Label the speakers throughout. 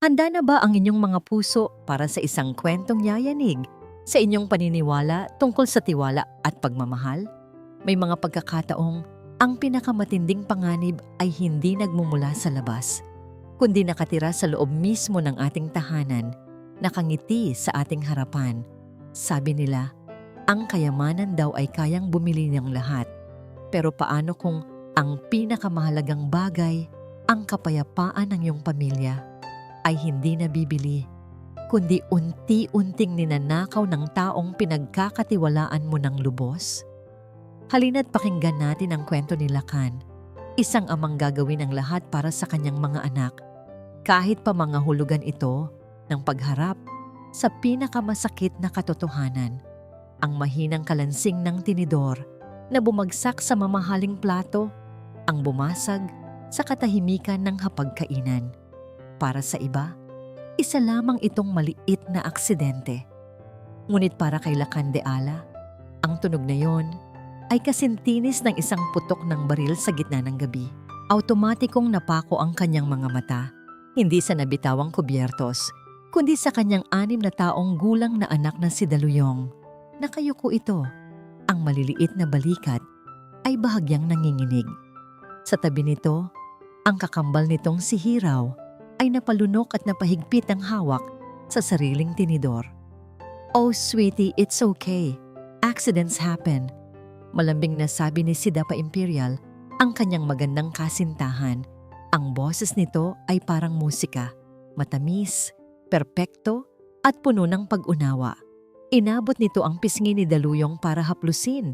Speaker 1: Handa na ba ang inyong mga puso para sa isang kwentong yayanig sa inyong paniniwala tungkol sa tiwala at pagmamahal? May mga pagkakataong ang pinakamatinding panganib ay hindi nagmumula sa labas, kundi nakatira sa loob mismo ng ating tahanan, nakangiti sa ating harapan. Sabi nila, ang kayamanan daw ay kayang bumili ng lahat. Pero paano kung ang pinakamahalagang bagay, ang kapayapaan ng iyong pamilya, ay hindi nabibili, kundi unti-unting ninanakaw ng taong pinagkakatiwalaan mo ng lubos? Halina't pakinggan natin ang kwento ni Lacan, isang amang gagawin ang lahat para sa kanyang mga anak, kahit pa mga hulugan ito ng pagharap sa pinakamasakit na katotohanan, ang mahinang kalansing ng tinidor na bumagsak sa mamahaling plato, ang bumasag sa katahimikan ng hapagkainan. Para sa iba, isa lamang itong maliit na aksidente. Ngunit para kay Lacan de Ala, ang tunog na yon ay kasintinis ng isang putok ng baril sa gitna ng gabi. Automatikong napako ang kanyang mga mata, hindi sa nabitawang kubyertos, kundi sa kanyang 6 na taong gulang na anak na si Daluyong. Nakayuko ito, ang maliliit na balikat ay bahagyang nanginginig. Sa tabi nito, ang kakambal nitong si Hiraw ay napalunok at napahigpit ang hawak sa sariling tinidor. "Oh sweetie, it's okay. Accidents happen." Malambing na sabi ni Sidapa Imperial, ang kanyang magandang kasintahan. Ang boses nito ay parang musika, matamis, perpekto at puno ng pag-unawa. Inabot nito ang pisngi ni Daluyong para haplusin.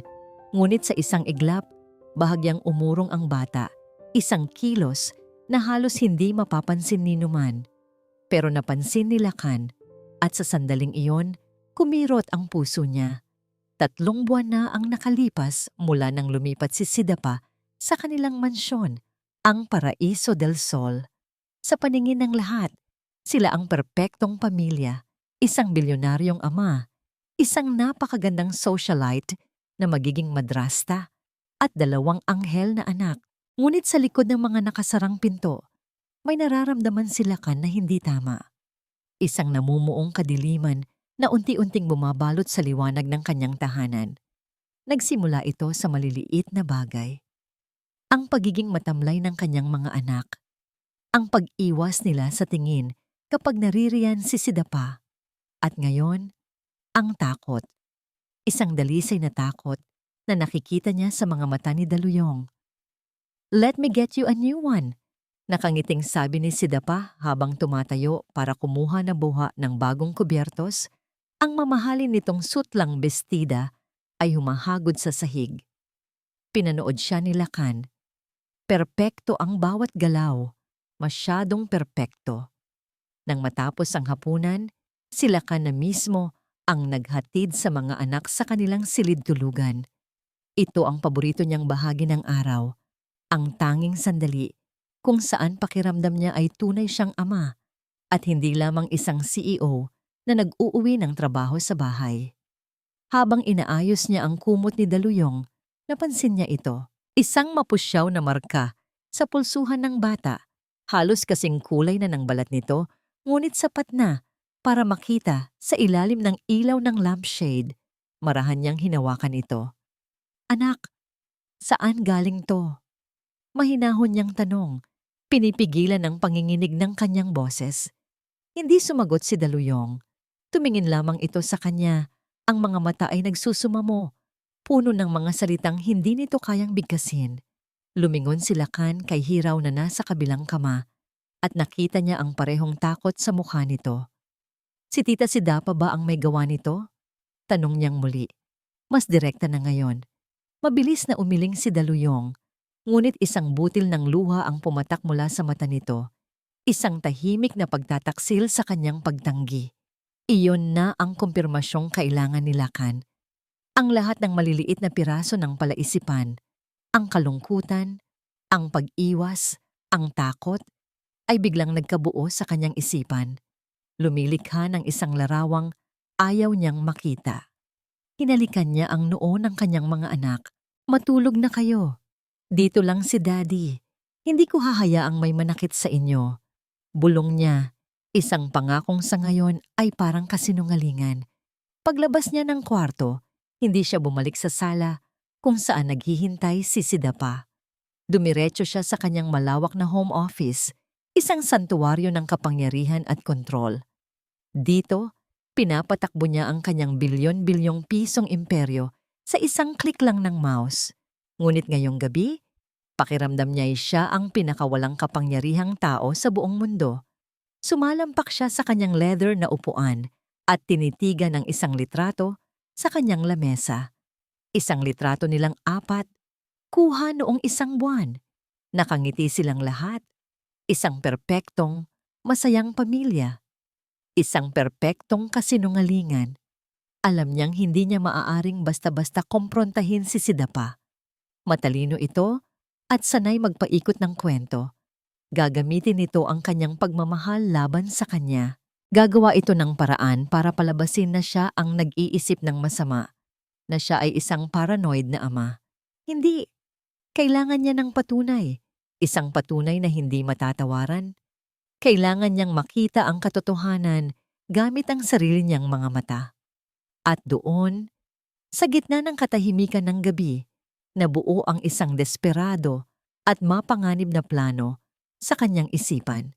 Speaker 1: Ngunit sa isang iglap, bahagyang umurong ang bata, isang kilos na halos hindi mapapansin ni Numan. Pero napansin ni Lacan at sa sandaling iyon, kumirot ang puso niya. 3 buwan na ang nakalipas mula nang lumipat si Sidapa sa kanilang mansyon, ang Paraiso del Sol. Sa paningin ng lahat, sila ang perpektong pamilya, isang bilyonaryong ama, isang napakagandang socialite na magiging madrasta, at 2 anghel na anak. Ngunit sa likod ng mga nakasarang pinto, may nararamdaman si Lacan na hindi tama. Isang namumuong kadiliman na unti-unting bumabalot sa liwanag ng kanyang tahanan. Nagsimula ito sa maliliit na bagay. Ang pagiging matamlay ng kanyang mga anak. Ang pag-iwas nila sa tingin kapag naririyan si Sidapa. At ngayon, ang takot. Isang dalisay na takot na nakikita niya sa mga mata ni Daluyong. "Let me get you a new one," nakangiting sabi ni Sidapa habang tumatayo para kumuha na buha ng bagong kubyertos. Ang mamahalin nitong sutlang bestida ay humahagod sa sahig. Pinanood siya ni Lacan. Perpekto ang bawat galaw, masyadong perpekto. Nang matapos ang hapunan, si Lacan na mismo ang naghatid sa mga anak sa kanilang silid tulugan. Ito ang paborito niyang bahagi ng araw. Ang tanging sandali kung saan pakiramdam niya ay tunay siyang ama at hindi lamang isang CEO na nag-uuwi ng trabaho sa bahay. Habang inaayos niya ang kumot ni Daluyong, napansin niya ito. Isang mapusyaw na marka sa pulsuhan ng bata. Halos kasing kulay na ng balat nito, ngunit sapat na para makita sa ilalim ng ilaw ng lampshade. Marahan niyang hinawakan ito. "Anak, saan galing to?" Mahinahon niyang tanong, pinipigilan ng panginginig ng kanyang boses. Hindi sumagot si Daluyong. Tumingin lamang ito sa kanya. Ang mga mata ay nagsusumamo, puno ng mga salitang hindi nito kayang bigkasin. Lumingon si Lacan kay Hiraw na nasa kabilang kama at nakita niya ang parehong takot sa mukha nito. "Si Tita Sidapa ba ang may gawa nito?" Tanong niyang muli. Mas direkta na ngayon. Mabilis na umiling si Daluyong. Ngunit isang butil ng luha ang pumatak mula sa mata nito. Isang tahimik na pagtataksil sa kanyang pagtanggi. Iyon na ang kumpirmasyong kailangan ni Lacan. Ang lahat ng maliliit na piraso ng palaisipan, ang kalungkutan, ang pag-iwas, ang takot, ay biglang nagkabuo sa kanyang isipan. Lumilikha ng isang larawang ayaw niyang makita. Hinalikan niya ang noo ng kanyang mga anak. "Matulog na kayo. Dito lang si Daddy. Hindi ko hahayaang may manakit sa inyo." Bulong niya, Isang pangakong sa ngayon ay parang kasinungalingan. Paglabas niya ng kwarto, hindi siya bumalik sa sala kung saan naghihintay si Sidapa. Dumiretso siya sa kanyang malawak na home office, isang santuwaryo ng kapangyarihan at kontrol. Dito, pinapatakbo niya ang kanyang bilyon-bilyong pisong imperyo sa isang klik lang ng mouse. Ngunit ngayong gabi, pakiramdam niya ay siya ang pinakawalang kapangyarihang tao sa buong mundo. Sumalampak siya sa kanyang leather na upuan at tinitigan ang isang litrato sa kanyang lamesa. Isang litrato nilang apat, kuha noong isang buwan. Nakangiti silang lahat. Isang perpektong, masayang pamilya. Isang perpektong kasinungalingan. Alam niyang hindi niya maaaring basta-basta komprontahin si Sidapa. Matalino ito at sanay magpaikot ng kwento. Gagamitin nito ang kanyang pagmamahal laban sa kanya. Gagawa ito ng paraan para palabasin na siya ang nag-iisip ng masama, na siya ay isang paranoid na ama. Hindi. Kailangan niya ng patunay. Isang patunay na hindi matatawaran. Kailangan niyang makita ang katotohanan gamit ang sarili niyang mga mata. At doon, sa gitna ng katahimikan ng gabi, nabuo ang isang desperado at mapanganib na plano sa kanyang isipan.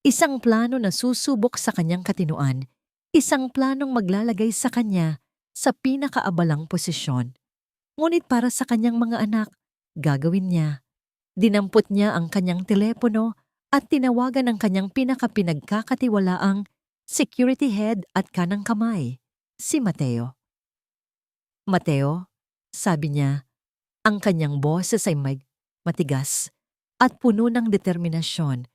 Speaker 1: Isang plano na susubok sa kanyang katinuan, isang planong maglalagay sa kanya sa pinakaabalang posisyon. Ngunit para sa kanyang mga anak, gagawin niya. Dinampot niya ang kanyang telepono at tinawagan ang kanyang pinakapinagkakatiwalaang security head at kanang kamay, si Mateo. Mateo, sabi niya, ang kanyang boses ay matigas at puno ng determinasyon.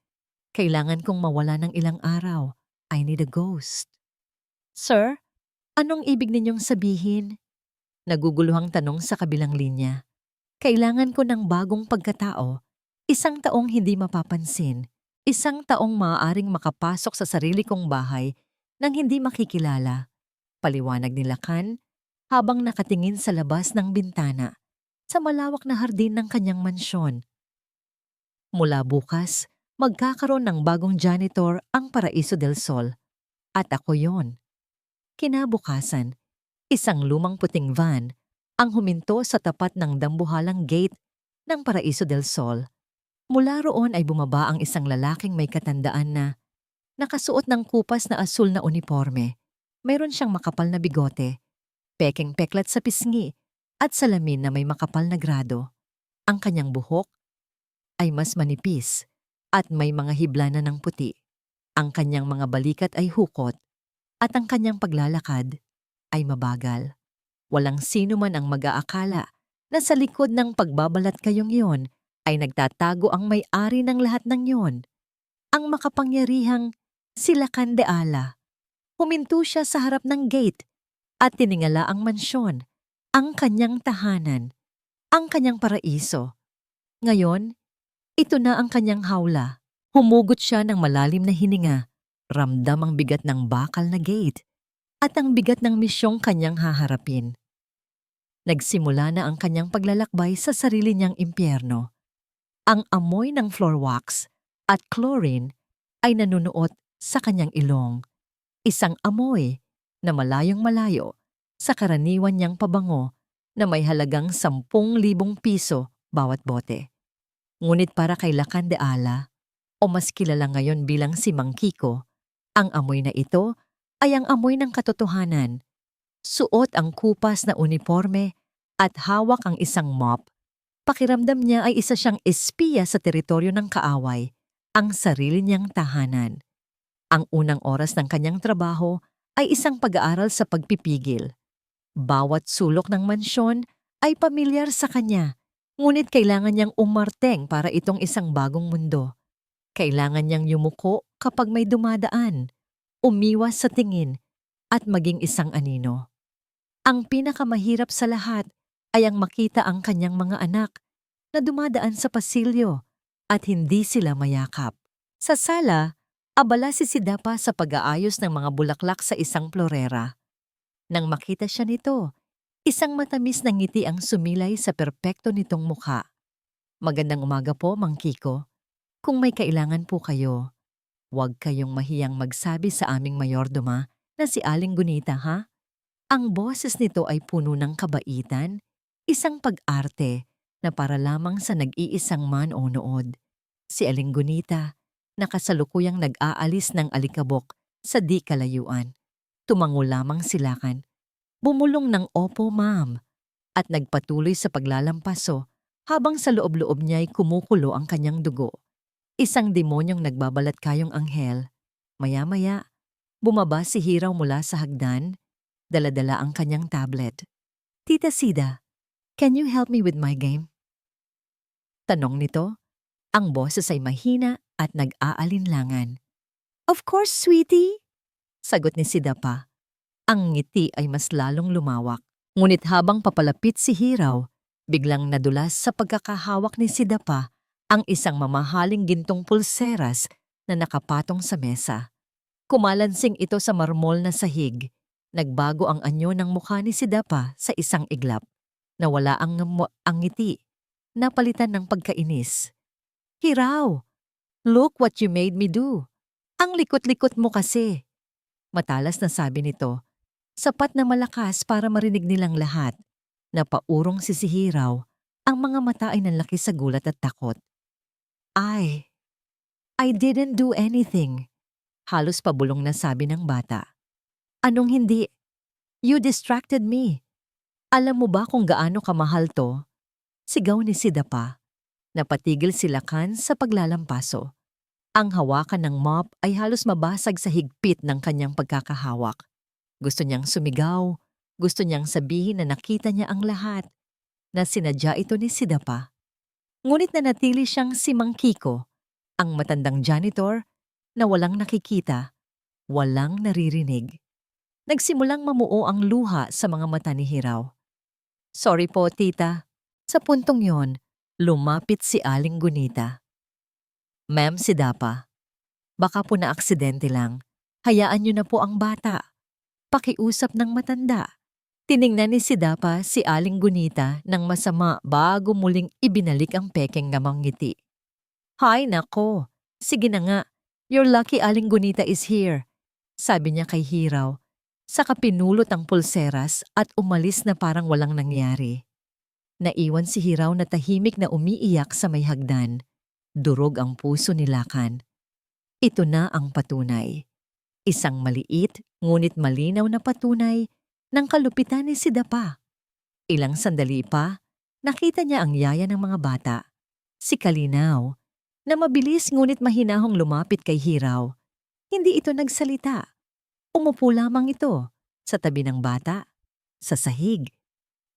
Speaker 1: Kailangan kong mawala ng ilang araw. I need a ghost. Sir, anong ibig ninyong sabihin? Naguguluhang tanong sa kabilang linya. Kailangan ko ng bagong pagkatao, isang taong hindi mapapansin, isang taong maaaring makapasok sa sarili kong bahay nang hindi makikilala. Paliwanag ni Lacan habang nakatingin sa labas ng bintana sa malawak na hardin ng kanyang mansyon. Mula bukas, magkakaroon ng bagong janitor ang Paraiso del Sol. At ako yon. Kinabukasan, isang lumang puting van ang huminto sa tapat ng dambuhalang gate ng Paraiso del Sol. Mula roon ay bumaba ang isang lalaking may katandaan na nakasuot ng kupas na asul na uniforme. Mayroon siyang makapal na bigote, pekeng peklat sa pisngi at salamin na may makapal na grado. Ang kanyang buhok ay mas manipis at may mga hibla na ng puti. Ang kanyang mga balikat ay hukot at ang kanyang paglalakad ay mabagal. Walang sino man ang mag-aakala na sa likod ng pagbabalat kayong iyon ay nagtatago ang may-ari ng lahat ng iyon. Ang makapangyarihang si Lacan de Ala. Huminto siya sa harap ng gate at tiningala ang mansyon, ang kanyang tahanan, ang kanyang paraiso. Ngayon, ito na ang kanyang hawla. Humugot siya ng malalim na hininga, ramdam ang bigat ng bakal na gate at ang bigat ng misyong kanyang haharapin. Nagsimula na ang kanyang paglalakbay sa sarili niyang impyerno. Ang amoy ng floor wax at chlorine ay nanunuot sa kanyang ilong. Isang amoy na malayong malayo sa karaniwan niyang pabango na may halagang 10,000 piso bawat bote. Ngunit para kay Lacan de Ala, o mas kilala ngayon bilang si Mang Kiko, ang amoy na ito ay ang amoy ng katotohanan. Suot ang kupas na uniforme at hawak ang isang mop. Pakiramdam niya ay isa siyang espiya sa teritoryo ng kaaway, ang sarili niyang tahanan. Ang unang oras ng kanyang trabaho ay isang pag-aaral sa pagpipigil. Bawat sulok ng mansyon ay pamilyar sa kanya, ngunit kailangan niyang umarteng para itong isang bagong mundo. Kailangan niyang yumuko kapag may dumadaan, umiwas sa tingin, at maging isang anino. Ang pinakamahirap sa lahat ay ang makita ang kanyang mga anak na dumadaan sa pasilyo at hindi sila mayakap. Sa sala, abala si Sidapa sa pag-aayos ng mga bulaklak sa isang florera. Nang makita siya nito, isang matamis na ngiti ang sumilay sa perpekto nitong mukha. Magandang umaga po, Mang Kiko. Kung may kailangan po kayo, Huwag kayong mahiyang magsabi sa aming mayordoma na si Aling Gunita, ha? Ang boses nito ay puno ng kabaitan, isang pag-arte na para lamang sa nag-iisang manonood. Si Aling Gunita, na kasalukuyang nag-aalis ng alikabok sa di kalayuan. Tumango lamang silakan. Bumulong ng opo, ma'am, at nagpatuloy sa paglalampaso habang sa loob-loob niya'y kumukulo ang kanyang dugo. Isang demonyong nagbabalat kayong anghel. Maya-maya, bumaba si Hiraw mula sa hagdan, dala-dala ang kanyang tablet. Tita Sida, can you help me with my game? Tanong nito, ang boses ay mahina at nag-aalinlangan. Of course, sweetie, sagot ni Sida pa. Ang ngiti ay mas lalong lumawak. Ngunit habang papalapit si Hiraw, biglang nadulas sa pagkakahawak ni Sida pa ang isang mamahaling gintong pulseras na nakapatong sa mesa. Kumalansing ito sa marmol na sahig. Nagbago ang anyo ng mukha ni Sida pa sa isang iglap. Nawala ang ngiti. Napalitan ng pagkainis. Hiraw, look what you made me do. Ang likot-likot mo kasi. Matalas na sabi nito. Sapat na malakas para marinig nilang lahat. Napaurong si Hiraw. Ang mga mata ay nanlaki sa gulat at takot. I didn't do anything. Halos pabulong na sabi ng bata. Anong hindi? You distracted me. Alam mo ba kung gaano kamahal to? Sigaw ni Sida pa. Napatigil si Lakan sa paglalampaso. Ang hawakan ng mop ay halos mabasag sa higpit ng kanyang pagkakahawak. Gusto niyang sumigaw, gusto niyang sabihin na nakita niya ang lahat, na sinadya ito ni Sida pa. Ngunit nanatili siyang si Mang Kiko, ang matandang janitor na walang nakikita, walang naririnig. Nagsimulang mamuo ang luha sa mga mata ni Hiraw. Sorry po, tita. Sa puntong yon, lumapit si Aling Gunita. Ma'am, Sida pa. Baka po na aksidente lang. Hayaan niyo na po ang bata. Pakiusap ng matanda. Tiningnan ni Sida pa si Aling Gunita ng masama bago muling ibinalik ang pekeng ngamang ngiti. Hay nako, sige na nga, your lucky Aling Gunita is here, sabi niya kay Hiraw. Saka pinulot ang pulseras at umalis na parang walang nangyari. Naiwan si Hiraw na tahimik na umiiyak sa may hagdan. Durog ang puso ni Lakan. Ito na ang patunay. Isang maliit ngunit malinaw na patunay ng kalupitan ni Sida pa. Ilang sandali pa, nakita niya ang yaya ng mga bata, si Kalinaw, na mabilis ngunit mahinahong lumapit kay Hiraw. Hindi ito nagsalita. Umupo lamang ito sa tabi ng bata, sa sahig,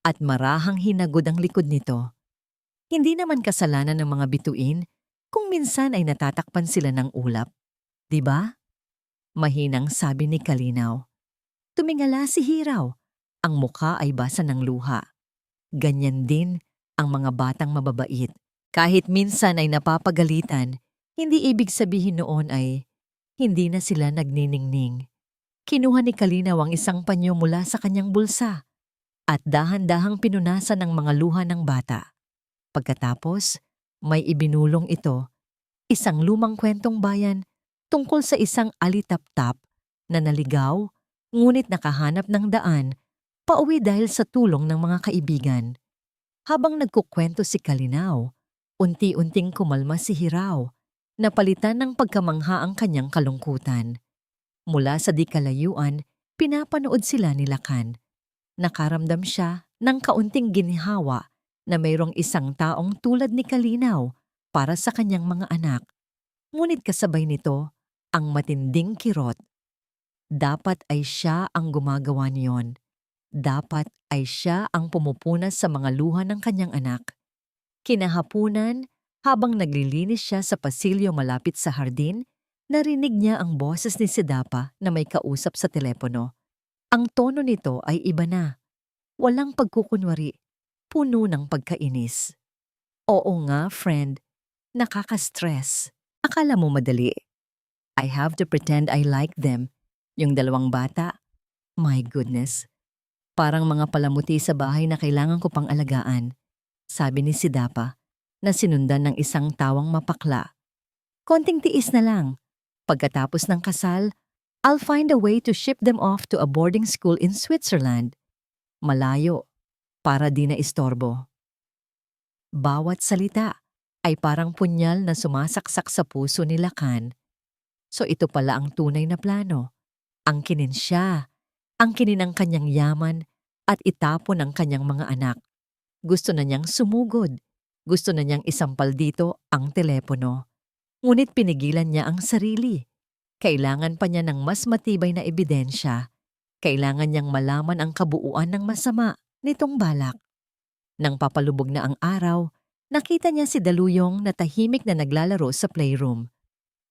Speaker 1: at marahang hinagod ang likod nito. Hindi naman kasalanan ng mga bituin kung minsan ay natatakpan sila ng ulap. Diba? Mahinang sabi ni Kalinaw. Tumingala si Hiraw. Ang mukha ay basa ng luha. Ganyan din ang mga batang mababait. Kahit minsan ay napapagalitan, hindi ibig sabihin noon ay hindi na sila nagniningning. Kinuha ni Kalinaw ang isang panyo mula sa kanyang bulsa at dahan-dahang pinunasan ng mga luha ng bata. Pagkatapos, may ibinulong ito, isang lumang kwentong bayan tungkol sa isang alitap-tap na naligaw ngunit nakahanap ng daan pauwi dahil sa tulong ng mga kaibigan. Habang nagkukwento si Kalinaw, unti-unting kumalma si Hiraw, napalitan ng pagkamangha ang kanyang kalungkutan. Mula sa di kalayuan, pinapanood sila ni Lakan. Nakaramdam siya ng kaunting ginhawa na mayroong isang taong tulad ni Kalinaw para sa kanyang mga anak. Ngunit kasabay nito, ang matinding kirot. Dapat ay siya ang gumagawa niyon. Dapat ay siya ang pumupunas sa mga luha ng kanyang anak. Kinahapunan, habang naglilinis siya sa pasilyo malapit sa hardin, narinig niya ang boses ni Sidapa na may kausap sa telepono. Ang tono nito ay iba na. Walang pagkukunwari, puno ng pagkainis. Oo nga, friend. Nakaka-stress. Akala mo madali. I have to pretend I like them. Yung dalawang bata, my goodness. Parang mga palamuti sa bahay na kailangan ko pang alagaan, sabi ni Sidapa, na sinundan ng isang tawang mapakla. Konting tiis na lang. Pagkatapos ng kasal, I'll find a way to ship them off to a boarding school in Switzerland. Malayo, para di na istorbo. Bawat salita ay parang punyal na sumasaksak sa puso ni Lacan. So ito pala ang tunay na plano. Angkinin siya, angkinin ang kanyang yaman at itapon ang kanyang mga anak. Gusto na niyang sumugod. Gusto na niyang isampal dito ang telepono. Ngunit pinigilan niya ang sarili. Kailangan pa niya ng mas matibay na ebidensya. Kailangan niyang malaman ang kabuuan ng masama nitong balak. Nang papalubog na ang araw, nakita niya si Daluyong na tahimik na naglalaro sa playroom.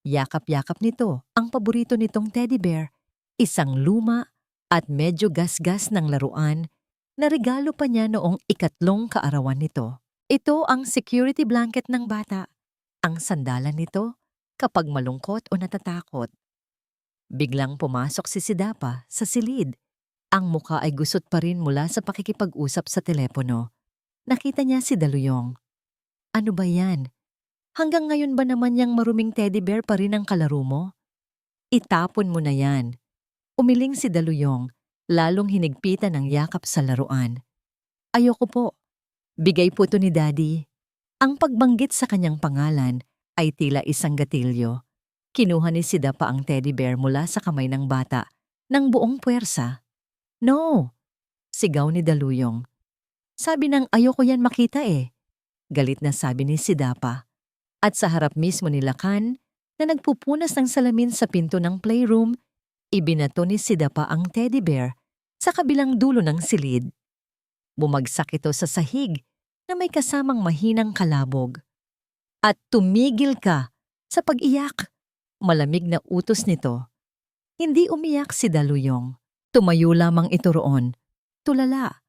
Speaker 1: Yakap-yakap nito ang paborito nitong teddy bear, isang luma at medyo gasgas ng laruan na regalo pa niya noong 3 kaarawan nito. Ito ang security blanket ng bata, ang sandalan nito kapag malungkot o natatakot. Biglang pumasok si Sidapa sa silid. Ang muka ay gusot pa rin mula sa pakikipag-usap sa telepono. Nakita niya si Daluyong. Ano ba yan? Hanggang ngayon ba naman yang maruming teddy bear pa rin ang kalaro mo? Itapon mo na yan. Umiling si Daluyong, lalong hinigpitan ng yakap sa laruan. Ayoko po. Bigay po to ni Daddy. Ang pagbanggit sa kanyang pangalan ay tila isang gatilyo. Kinuha ni Sidapa ang teddy bear mula sa kamay ng bata ng buong puwersa. No! Sigaw ni Daluyong. Sabi ng ayoko yan makita eh. Galit na sabi ni Sidapa. At sa harap mismo ni Lacan na nagpupunas ng salamin sa pinto ng playroom, ibinato ni Sidapa ang teddy bear sa kabilang dulo ng silid. Bumagsak ito sa sahig na may kasamang mahinang kalabog. At tumigil ka sa pag-iyak. Malamig na utos nito. Hindi umiyak si Daluyong. Tumayo lamang ito roon. Tulala.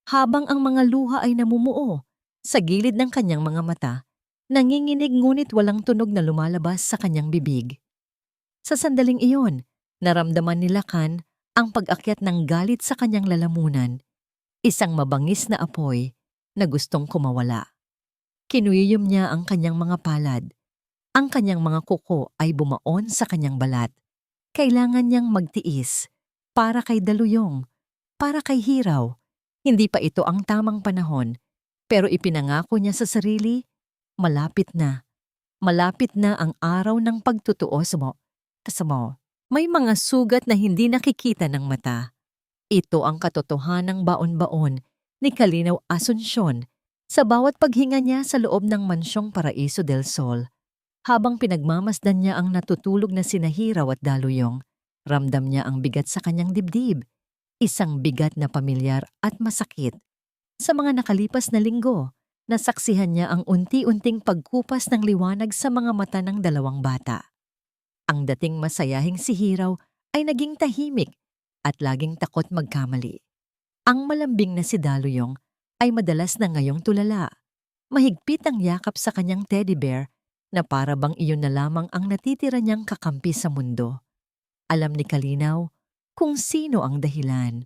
Speaker 1: Habang ang mga luha ay namumuo sa gilid ng kanyang mga mata, nanginginig ngunit walang tunog na lumalabas sa kanyang bibig. Sa sandaling iyon, naramdaman ni Lacan ang pag-akyat ng galit sa kanyang lalamunan. Isang mabangis na apoy na gustong kumawala. Kinuyom niya ang kanyang mga palad. Ang kanyang mga kuko ay bumaon sa kanyang balat. Kailangan niyang magtiis para kay Daluyong, para kay Hiraw. Hindi pa ito ang tamang panahon, pero ipinangako niya sa sarili, malapit na. Malapit na ang araw ng pagtutuos mo. Kasama, may mga sugat na hindi nakikita ng mata. Ito ang katotohanang baon-baon ni Kalinaw Asuncion sa bawat paghinga niya sa loob ng mansyong Paraiso del Sol. Habang pinagmamasdan niya ang natutulog na sina Hiraw at Daluyong, ramdam niya ang bigat sa kanyang dibdib. Isang bigat na pamilyar at masakit. Sa mga nakalipas na linggo, nasaksihan niya ang unti-unting pagkupas ng liwanag sa mga mata ng dalawang bata. Ang dating masayahing si Hiraw ay naging tahimik at laging takot magkamali. Ang malambing na si Daluyong ay madalas na ngayong tulala. Mahigpit ang yakap sa kanyang teddy bear na para bang iyon na lamang ang natitira niyang kakampi sa mundo. Alam ni Kalinaw kung sino ang dahilan.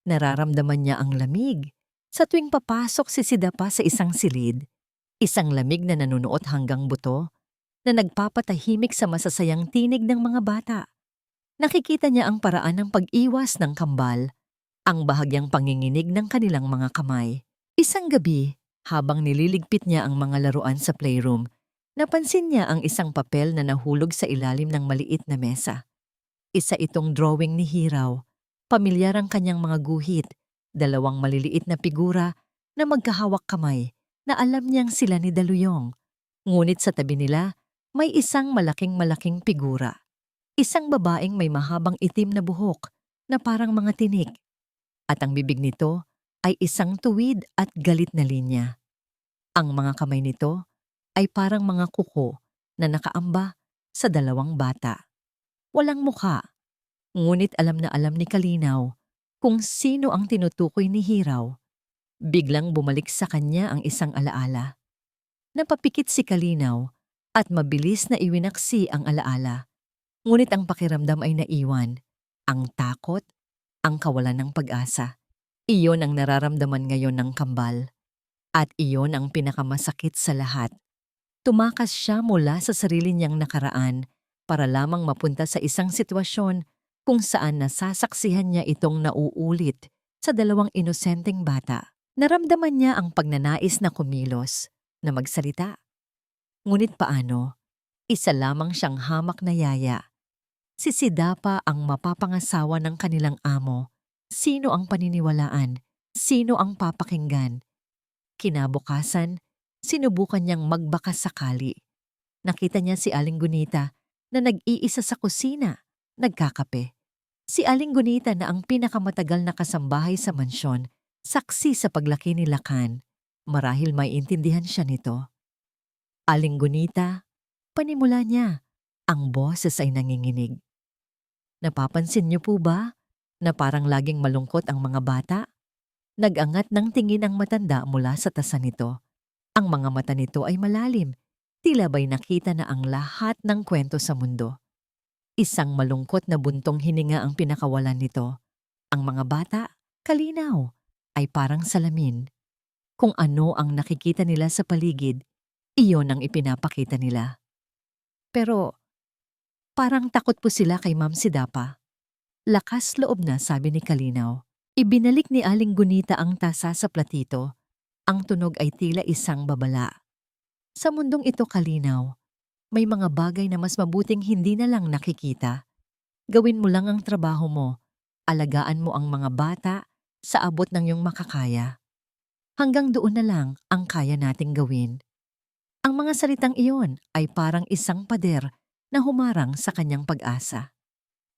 Speaker 1: Nararamdaman niya ang lamig sa tuwing papasok si Sidapa sa isang silid. Isang lamig na nanunuot hanggang buto na nagpapatahimik sa masasayang tinig ng mga bata. Nakikita niya ang paraan ng pag-iwas ng kambal, ang bahagyang panginginig ng kanilang mga kamay. Isang gabi, habang nililigpit niya ang mga laruan sa playroom, napansin niya ang isang papel na nahulog sa ilalim ng maliit na mesa. Isa itong drawing ni Hiraw. Pamilyar ang kanyang mga guhit, dalawang maliliit na figura na magkahawak kamay na alam niyang sila ni Daluyong. Ngunit sa tabi nila, may isang malaking figura. Isang babaeng may mahabang itim na buhok na parang mga tinik. At ang bibig nito ay isang tuwid at galit na linya. Ang mga kamay nito ay parang mga kuko na nakaamba sa dalawang bata. Walang mukha, ngunit alam na alam ni Kalinaw kung sino ang tinutukoy ni Hiraw. Biglang bumalik sa kanya ang isang alaala. Napapikit si Kalinaw at mabilis na iwinaksi ang alaala. Ngunit ang pakiramdam ay naiwan. Ang takot, ang kawalan ng pag-asa. Iyon ang nararamdaman ngayon ng kambal. At iyon ang pinakamasakit sa lahat. Tumakas siya mula sa sarili niyang nakaraan para lamang mapunta sa isang sitwasyon kung saan nasasaksihan niya itong nauulit sa dalawang inosenteng bata. Naramdaman niya ang pagnanais na kumilos, na magsalita. Ngunit paano? Isa lamang siyang hamak na yaya. Si Sidapa ang mapapangasawa ng kanilang amo. Sino ang paniniwalaan? Sino ang papakinggan? Kinabukasan, sinubukan niyang magbakasakali. Nakita niya si Aling Gunita na nag-iisa sa kusina, nagkakape. Si Aling Gunita na ang pinakamatagal na kasambahay sa mansyon, saksi sa paglaki ni Lakan. Marahil may intindihan siya nito. Aling Gunita, panimula niya, ang boses ay nanginginig. Napapansin niyo po ba na parang laging malungkot ang mga bata? Nag-angat ng tingin ang matanda mula sa tasa nito. Ang mga mata nito ay malalim, tila ba'y nakita na ang lahat ng kwento sa mundo. Isang malungkot na buntong hininga ang pinakawalan nito. Ang mga bata, kalinaw, ay parang salamin. Kung ano ang nakikita nila sa paligid, iyon ang ipinapakita nila. Pero parang takot po sila kay Ma'am Sidapa. Lakas loob na, sabi ni Kalinaw. Ibinalik ni Aling Gunita ang tasa sa platito. Ang tunog ay tila isang babala. Sa mundong ito, Kalinaw, may mga bagay na mas mabuting hindi na lang nakikita. Gawin mo lang ang trabaho mo. Alagaan mo ang mga bata sa abot ng iyong makakaya. Hanggang doon na lang ang kaya nating gawin. Ang mga salitang iyon ay parang isang pader na humarang sa kanyang pag-asa.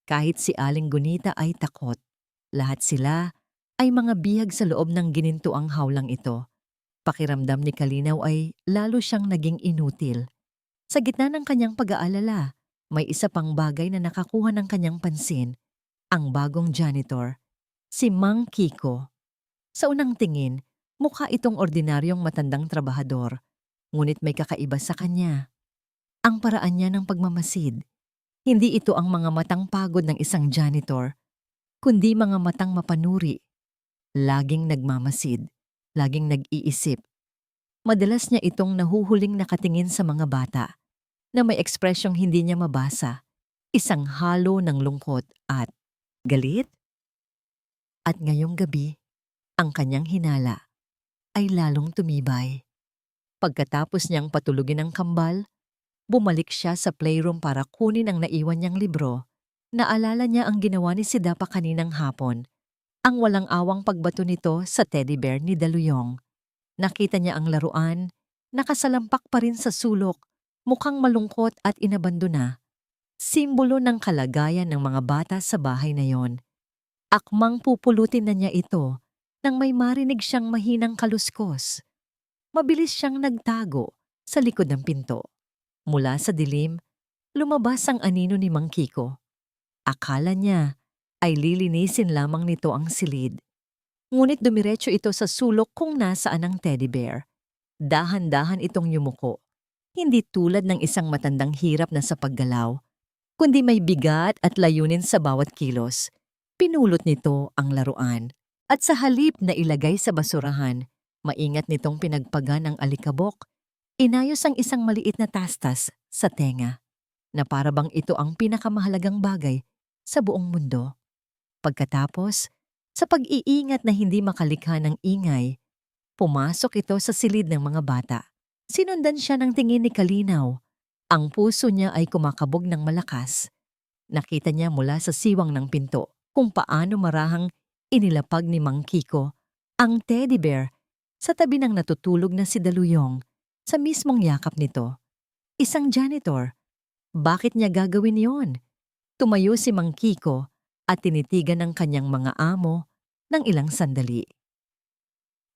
Speaker 1: Kahit si Aling Gunita ay takot, lahat sila ay mga bihag sa loob ng ginintuang hawlang ito. Pakiramdam ni Kalinaw ay lalo siyang naging inutil. Sa gitna ng kanyang pag-aalala, may isa pang bagay na nakakuha ng kanyang pansin, ang bagong janitor, si Mang Kiko. Sa unang tingin, mukha itong ordinaryong matandang trabahador, ngunit may kakaiba sa kanya. Ang paraan niya ng pagmamasid. Hindi ito ang mga matang pagod ng isang janitor, kundi mga matang mapanuri. Laging nagmamasid, laging nag-iisip. Madalas niya itong nahuhuling nakatingin sa mga bata na may ekspresyong hindi niya mabasa, isang halo ng lungkot at galit. At ngayong gabi, ang kanyang hinala ay lalong tumibay. Pagkatapos niyang patulugin ang kambal, bumalik siya sa playroom para kunin ang naiwan niyang libro. Naalala niya ang ginawa ni Sidapa kaninang hapon, ang walang awang pagbato nito sa teddy bear ni Daluyong. Nakita niya ang laruan, nakasalampak pa rin sa sulok, mukhang malungkot at inabandona. Simbolo ng kalagayan ng mga bata sa bahay na yon. Akmang pupulutin na niya ito nang may marinig siyang mahinang kaluskos. Mabilis siyang nagtago sa likod ng pinto. Mula sa dilim, lumabas ang anino ni Mang Kiko. Akala niya ay lilinisin lamang nito ang silid. Ngunit dumiretso ito sa sulok kung nasaan ang teddy bear. Dahan-dahan itong yumuko. Hindi tulad ng isang matandang hirap na sa paggalaw, kundi may bigat at layunin sa bawat kilos. Pinulot nito ang laruan. At sa halip na ilagay sa basurahan, maingat nitong pinagpagan ang alikabok. Inayos ang isang maliit na tastas sa tenga, na para bang ito ang pinakamahalagang bagay sa buong mundo. Pagkatapos, sa pag-iingat na hindi makalikha ng ingay, pumasok ito sa silid ng mga bata. Sinundan siya ng tingin ni Kalinaw. Ang puso niya ay kumakabog ng malakas. Nakita niya mula sa siwang ng pinto kung paano marahang inilapag ni Mang Kiko ang teddy bear sa tabi ng natutulog na si Daluyong sa mismong yakap nito. Isang janitor. Bakit niya gagawin yon? Tumayo si Mang Kiko at tinitigan ng kanyang mga amo ng ilang sandali.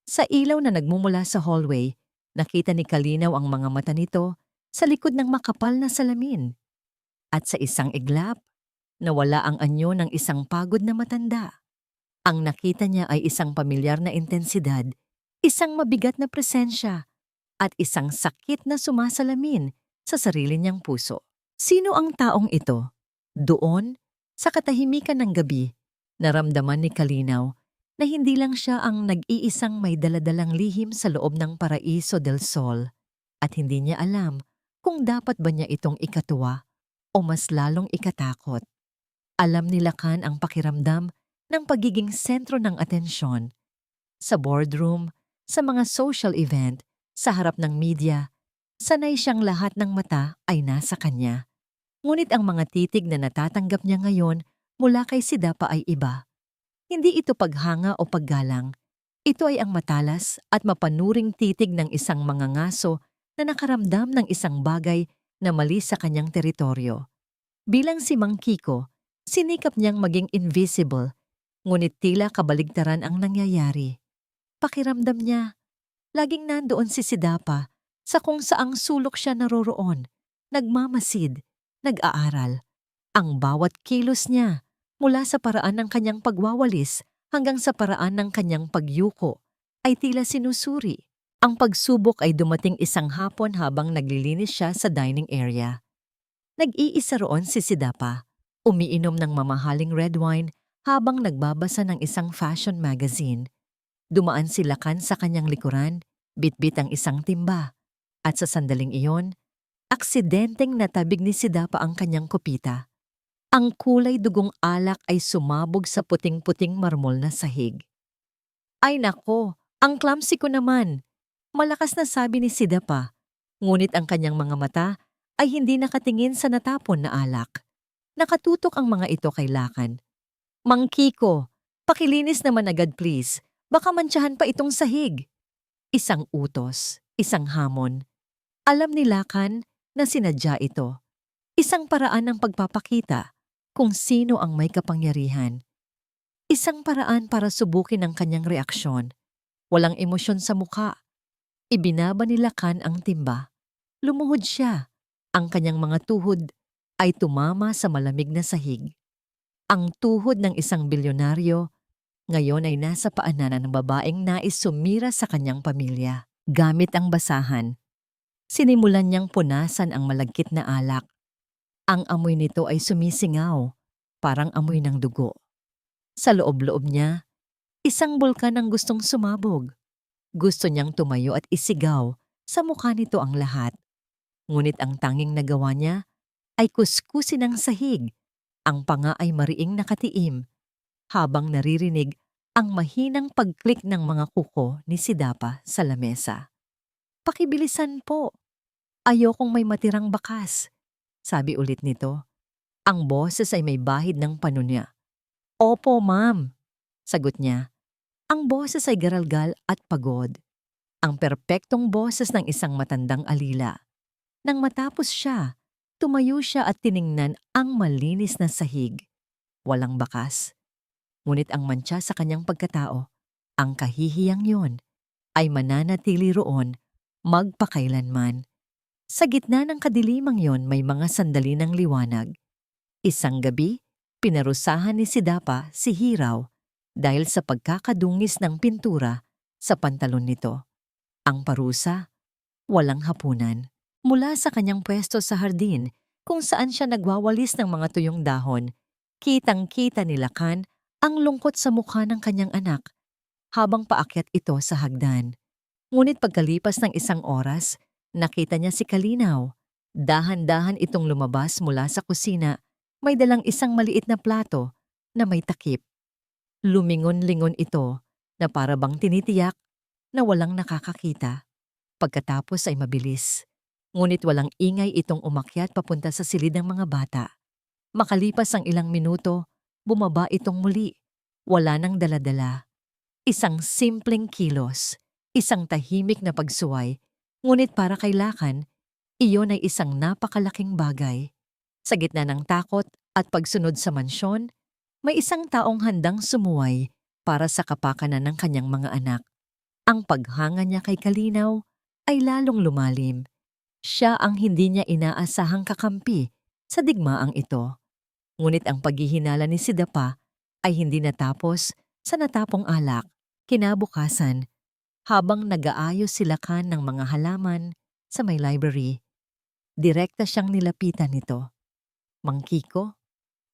Speaker 1: Sa ilaw na nagmumula sa hallway, nakita ni Kalinaw ang mga mata nito sa likod ng makapal na salamin. At sa isang iglap, nawala ang anyo ng isang pagod na matanda. Ang nakita niya ay isang pamilyar na intensidad, isang mabigat na presensya, at isang sakit na sumasalamin sa sarili niyang puso. Sino ang taong ito? Doon, sa katahimikan ng gabi, naramdaman ni Kalinaw na hindi lang siya ang nag-iisang may daladalang lihim sa loob ng Paraiso del Sol, at hindi niya alam kung dapat ba niya itong ikatuwa o mas lalong ikatakot? Alam ni Lacan ang pakiramdam ng pagiging sentro ng atensyon sa boardroom, sa mga social event, sa harap ng media. Sanay siyang lahat ng mata ay nasa kanya. Ngunit ang mga titig na natatanggap niya ngayon mula kay Sidapa ay iba. Hindi ito paghanga o paggalang. Ito ay ang matalas at mapanuring titig ng isang mangangaso na nakaramdam ng isang bagay na mali sa kanyang teritoryo. Bilang si Mang Kiko, sinikap niyang maging invisible, ngunit tila kabaligtaran ang nangyayari. Pakiramdam niya, laging nandoon si Sidapa sa kung saang sulok siya naroroon, nagmamasid, nag-aaral. Ang bawat kilos niya, mula sa paraan ng kanyang pagwawalis hanggang sa paraan ng kanyang pagyuko, ay tila sinusuri. Ang pagsubok ay dumating isang hapon habang naglilinis siya sa dining area. Nag-iisa roon si Sidapa, umiinom ng mamahaling red wine habang nagbabasa ng isang fashion magazine. Dumaan si Lacan sa kanyang likuran, bitbit ang isang timba, at sa sandaling iyon, aksidenteng natabig ni Sidapa ang kanyang kopita. Ang kulay dugong alak ay sumabog sa puting-puting marmol na sahig. Ay nako, ang clumsy ko naman, malakas na sabi ni Sidapa, ngunit ang kanyang mga mata ay hindi nakatingin sa natapon na alak. Nakatutok ang mga ito kay Lacan. Mang Kiko, pakilinis naman agad please. Baka mantsahan pa itong sahig. Isang utos, isang hamon. Alam ni Lacan na sinadya ito. Isang paraan ng pagpapakita kung sino ang may kapangyarihan. Isang paraan para subukin ang kanyang reaksyon. Walang emosyon sa mukha. Ibinaba ni Lacan ang timba. Lumuhod siya. Ang kanyang mga tuhod ay tumama sa malamig na sahig. Ang tuhod ng isang bilyonaryo ngayon ay nasa paanan ng babaeng nais sumira sa kanyang pamilya. Gamit ang basahan, sinimulan niyang punasan ang malagkit na alak. Ang amoy nito ay sumisingaw, parang amoy ng dugo. Sa loob-loob niya, isang bulkan ang gustong sumabog. Gusto niyang tumayo at isigaw sa mukha nito ang lahat. Ngunit ang tanging nagawa niya ay kuskusin ang sahig. Ang panga ay mariing nakatiim habang naririnig ang mahinang pagklik ng mga kuko ni Sidapa sa lamesa. Pakibilisan po. Ayokong may matirang bakas, sabi ulit nito. Ang boses ay may bahid ng panunya. Opo, ma'am, sagot niya. Ang boses ay garalgal at pagod. Ang perpektong boses ng isang matandang alila. Nang matapos siya, tumayo siya at tiningnan ang malinis na sahig. Walang bakas. Ngunit ang mantsa sa kanyang pagkatao, ang kahihiyang yon, ay mananatili roon magpakailanman. Sa gitna ng kadilimang yon may mga sandali ng liwanag. Isang gabi, pinarusahan ni Sidapa si Hiraw dahil sa pagkakadungis ng pintura sa pantalon nito. Ang parusa, walang hapunan. Mula sa kanyang pwesto sa hardin kung saan siya nagwawalis ng mga tuyong dahon, kitang-kita ni Lacan ang lungkot sa mukha ng kanyang anak habang paakyat ito sa hagdan. Ngunit pagkalipas ng isang oras, nakita niya si Kalinaw. Dahan-dahan itong lumabas mula sa kusina, may dalang isang maliit na plato na may takip. Lumingon-lingon ito na para bang tinitiyak na walang nakakakita. Pagkatapos ay mabilis. Ngunit walang ingay itong umakyat papunta sa silid ng mga bata. Makalipas ang ilang minuto, bumaba itong muli. Wala nang daladala. Isang simpleng kilos, isang tahimik na pagsuway, ngunit para kay Lacan, iyon ay isang napakalaking bagay. Sa gitna ng takot at pagsunod sa mansyon, may isang taong handang sumuway para sa kapakanan ng kanyang mga anak. Ang paghanga niya kay Kalinaw ay lalong lumalim. Siya ang hindi niya inaasahang kakampi sa digmaang ito. Ngunit ang paghihinala ni Sidapa ay hindi natapos sa natapong alak. Kinabukasan, habang nag-aayos si Lacan ng mga halaman sa may library, direkta siyang nilapitan nito. Mang Kiko,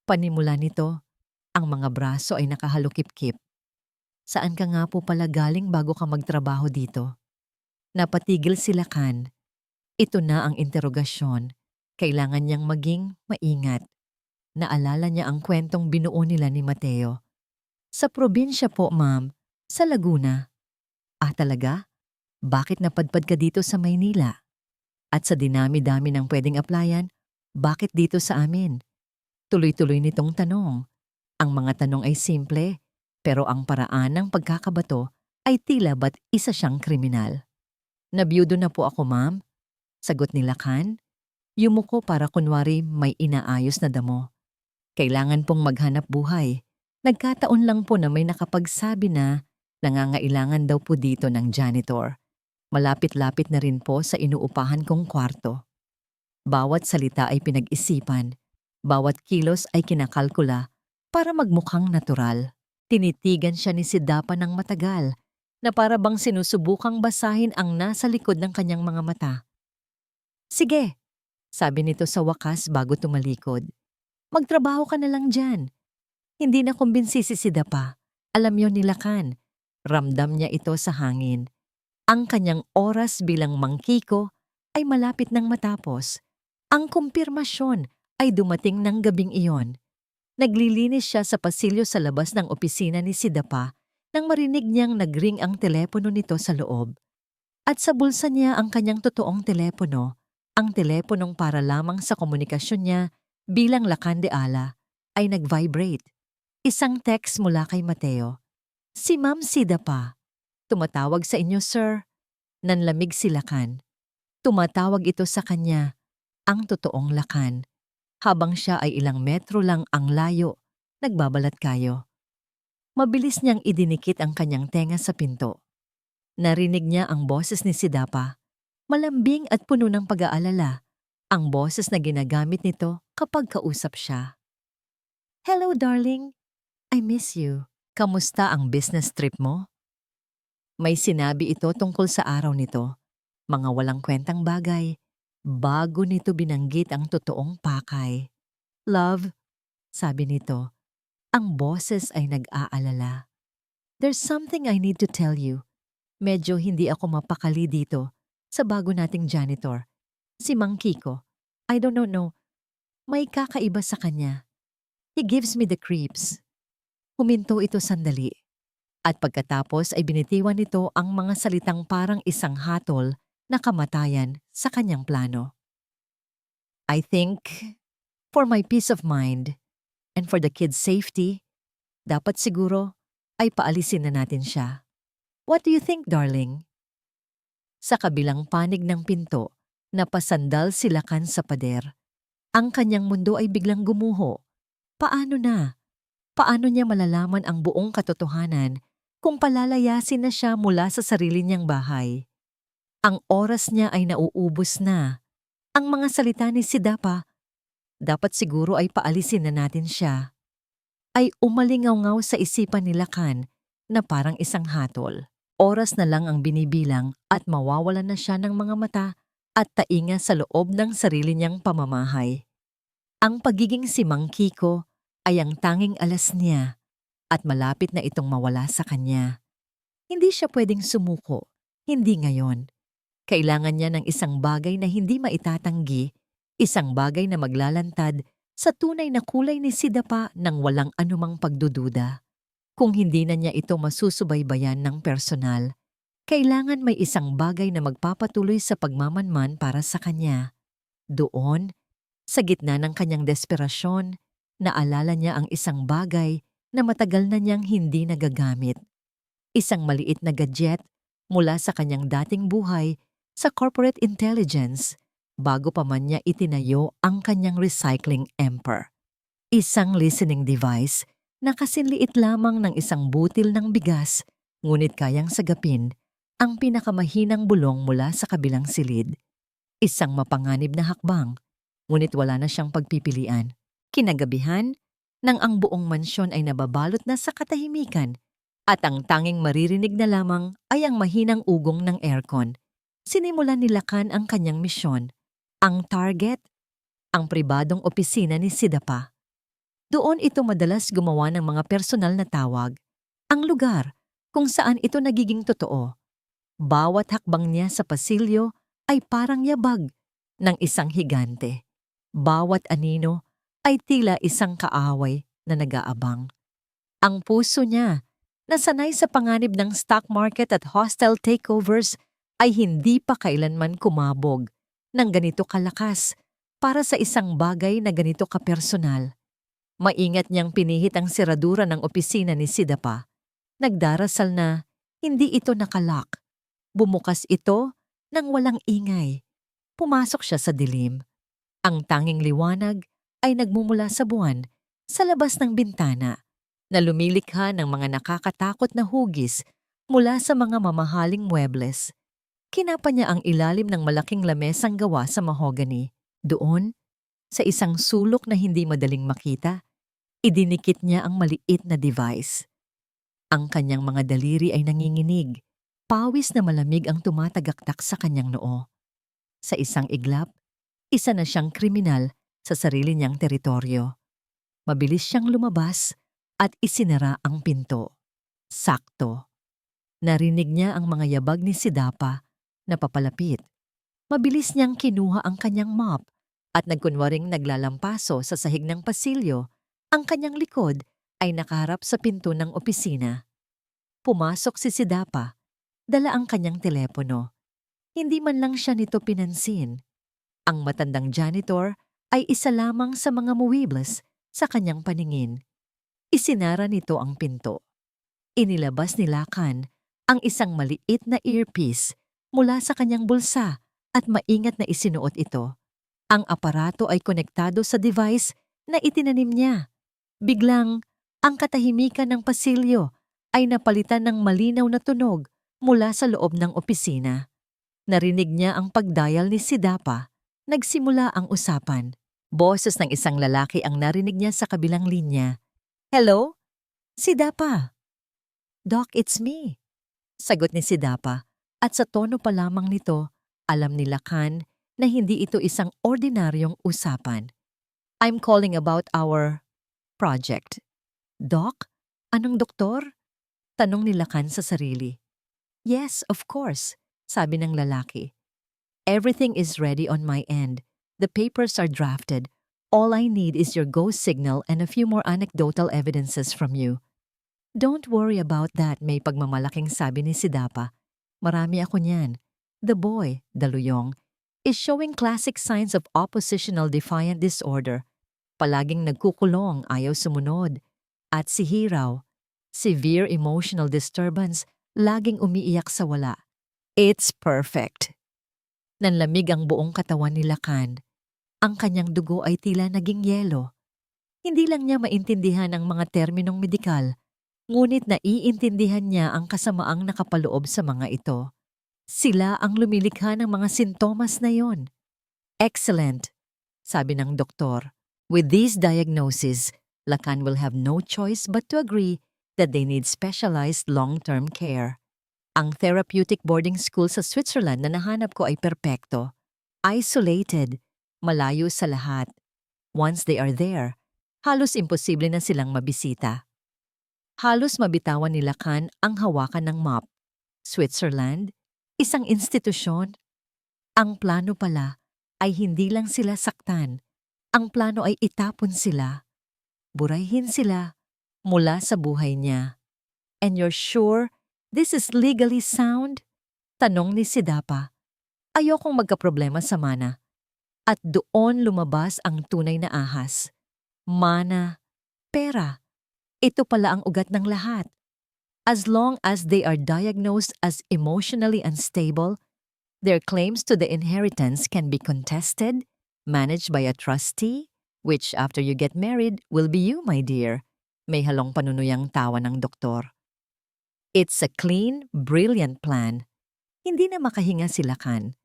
Speaker 1: panimula nito, ang mga braso ay nakahalukip-kip. Saan ka nga po pala galing bago ka magtrabaho dito? Napatigil si Lacan. Ito na ang interogasyon. Kailangan niyang maging maingat. Naalala niya ang kwentong binuo nila ni Mateo. Sa probinsya po, ma'am. Sa Laguna. Ah, talaga? Bakit napadpad ka dito sa Maynila? At sa dinami-dami ng pwedeng applyan, bakit dito sa amin? Tuloy-tuloy nitong tanong. Ang mga tanong ay simple, pero ang paraan ng pagkakabato ay tila ba't isa siyang kriminal. Nabiyudo na po ako, ma'am. Sagot ni Lakan. Yumuko para kunwari may inaayos na damo. Kailangan pong maghanap buhay. Nagkataon lang po na may nakapagsabi na nangangailangan daw po dito ng janitor. Malapit-lapit na rin po sa inuupahan kong kwarto. Bawat salita ay pinag-isipan. Bawat kilos ay kinakalkula para magmukhang natural. Tinitigan siya ni Sidapa ng matagal na para bang sinusubukang basahin ang nasa likod ng kanyang mga mata. Sige, sabi nito sa wakas bago tumalikod. Magtrabaho ka na lang dyan. Hindi na kumbinsi si Sidapa. Alam yon ni Lakan. Ramdam niya ito sa hangin. Ang kanyang oras bilang mangkiko ay malapit nang matapos. Ang kumpirmasyon ay dumating ng gabing iyon. Naglilinis siya sa pasilyo sa labas ng opisina ni Sidapa nang marinig niyang nagring ang telepono nito sa loob. At sa bulsa niya ang kanyang totoong telepono, ang teleponong para lamang sa komunikasyon niya bilang Lakan de Ala, ay nag-vibrate. Isang text mula kay Mateo. Si Ma'am Sidapa. Tumatawag sa inyo, sir. Nanlamig si Lakan. Tumatawag ito sa kanya, ang totoong Lakan. Habang siya ay ilang metro lang ang layo, nagbabalat kayo. Mabilis niyang idinikit ang kanyang tenga sa pinto. Narinig niya ang boses ni Sidapa. Malambing at puno ng pag-aalala. Ang boses na ginagamit nito kapag kausap siya. Hello, darling. I miss you. Kamusta ang business trip mo? May sinabi ito tungkol sa araw nito. Mga walang kwentang bagay. Bago nito binanggit ang totoong pakay. Love, sabi nito. Ang boses ay nag-aalala. There's something I need to tell you. Medyo hindi ako mapakali dito sa bago nating janitor. Si Mang Kiko. I don't know. May kakaiba sa kanya. He gives me the creeps. Huminto ito sandali. At pagkatapos ay binitiwan nito ang mga salitang parang isang hatol na kamatayan sa kanyang plano. I think, for my peace of mind and for the kids' safety, dapat siguro ay paalisin na natin siya. What do you think, darling? Sa kabilang panig ng pinto, napasandal si Lakan sa pader. Ang kanyang mundo ay biglang gumuho. Paano na? Paano niya malalaman ang buong katotohanan kung palalayasin na siya mula sa sarili niyang bahay? Ang oras niya ay nauubos na. Ang mga salita ni Sidapa, dapat siguro ay paalisin na natin siya, ay umalingaw-ngaw sa isipan ni Lakan na parang isang hatol. Oras na lang ang binibilang at mawawalan na siya ng mga mata at tainga sa loob ng sarili niyang pamamahay. Ang pagiging si Mang Kiko ay ang tanging alas niya at malapit na itong mawala sa kanya. Hindi siya pwedeng sumuko, hindi ngayon. Kailangan niya ng isang bagay na hindi maitatanggi, isang bagay na maglalantad sa tunay na kulay ni Sidapa ng walang anumang pagdududa. Kung hindi na niya ito masusubaybayan ng personal, kailangan may isang bagay na magpapatuloy sa pagmamanman para sa kanya. Doon, sa gitna ng kanyang desperasyon, naalala niya ang isang bagay na matagal na niyang hindi nagagamit. Isang maliit na gadget mula sa kanyang dating buhay sa corporate intelligence bago pa man niya itinayo ang kanyang recycling empire. Isang listening device na kasinliit lamang ng isang butil ng bigas ngunit kayang sagapin ang pinakamahinang bulong mula sa kabilang silid. Isang mapanganib na hakbang, ngunit wala na siyang pagpipilian. Kinagabihan, nang ang buong mansyon ay nababalot na sa katahimikan at ang tanging maririnig na lamang ay ang mahinang ugong ng aircon. Sinimulan ni Lakan ang kanyang misyon. Ang target, ang pribadong opisina ni Sidapa. Doon ito madalas gumawa ng mga personal na tawag. Ang lugar kung saan ito nagiging totoo. Bawat hakbang niya sa pasilyo ay parang yabag ng isang higante. Bawat anino ay tila isang kaaway na nag-aabang. Ang puso niya, na sanay sa panganib ng stock market at hostile takeovers, ay hindi pa kailanman kumabog ng ganito kalakas para sa isang bagay na ganito kapersonal. Maingat niyang pinihit ang seradura ng opisina ni Sidapa. Nagdarasal na hindi ito nakalock. Bumukas ito nang walang ingay. Pumasok siya sa dilim. Ang tanging liwanag ay nagmumula sa buwan sa labas ng bintana na lumilikha ng mga nakakatakot na hugis mula sa mga mamahaling muebles. Kinapa niya ang ilalim ng malaking lamesang gawa sa mahogany. Doon, sa isang sulok na hindi madaling makita, idinikit niya ang maliit na device. Ang kanyang mga daliri ay nanginginig. Pawis na malamig ang tumatagaktak sa kanyang noo. Sa isang iglap, isa na siyang kriminal sa sarili niyang teritoryo. Mabilis siyang lumabas at isinara ang pinto. Sakto. Narinig niya ang mga yabag ni Sidapa na papalapit. Mabilis niyang kinuha ang kanyang mop at nagkunwaring naglalampaso sa sahig ng pasilyo. Ang kanyang likod ay nakaharap sa pinto ng opisina. Pumasok si Sidapa, dala ang kanyang telepono. Hindi man lang siya nito pinansin. Ang matandang janitor ay isa lamang sa mga muebles sa kanyang paningin. Isinara nito ang pinto. Inilabas ni Lakan ang isang maliit na earpiece mula sa kanyang bulsa at maingat na isinuot ito. Ang aparato ay konektado sa device na itinanim niya. Biglang, ang katahimikan ng pasilyo ay napalitan ng malinaw na tunog mula sa loob ng opisina. Narinig niya ang pagdial ni Sidapa. Nagsimula ang usapan. Boses ng isang lalaki ang narinig niya sa kabilang linya. "Hello? Sidapa." "Doc, it's me." Sagot ni Sidapa, at sa tono pa lamang nito, alam ni Lakan na hindi ito isang ordinaryong usapan. "I'm calling about our project." "Doc? Anong doktor?" Tanong ni Lakan sa sarili. "Yes, of course," sabi ng lalaki. "Everything is ready on my end. The papers are drafted. All I need is your go signal and a few more anecdotal evidences from you." "Don't worry about that," may pagmamalaking sabi ni Sidapa. "Marami ako niyan. The boy, Daluyong, is showing classic signs of oppositional defiant disorder. Palaging nagkukulong, ayaw sumunod. At si Hiraw, severe emotional disturbance, laging umiiyak sa wala. It's perfect." Nanlamig ang buong katawan ni Lakan. Ang kanyang dugo ay tila naging yelo. Hindi lang niya maintindihan ang mga terminong medikal, ngunit naiintindihan niya ang kasamaang nakapaloob sa mga ito. Sila ang lumilikha ng mga sintomas na yon. "Excellent," sabi ng doktor. "With these diagnoses, Lacan will have no choice but to agree that they need specialized long-term care. Ang therapeutic boarding school sa Switzerland na nahanap ko ay perpekto. Isolated, malayo sa lahat. Once they are there, halos imposible na silang mabisita." Halos mabitawan ni Lacan ang hawakan ng mop. Switzerland? Isang institusyon? Ang plano pala ay hindi lang sila saktan. Ang plano ay itapon sila. Burayhin sila mula sa buhay niya. "And you're sure this is legally sound?" Tanong ni Sidapa. Ayokong magkaproblema sa mana. At doon lumabas ang tunay na ahas. Mana, pera. Ito pala ang ugat ng lahat. As long as they are diagnosed as emotionally unstable, their claims to the inheritance can be contested, managed by a trustee, which after you get married will be you, my dear. May halong panunuyang tawa ng doktor. It's a clean, brilliant plan. Hindi na makahinga si Lakan.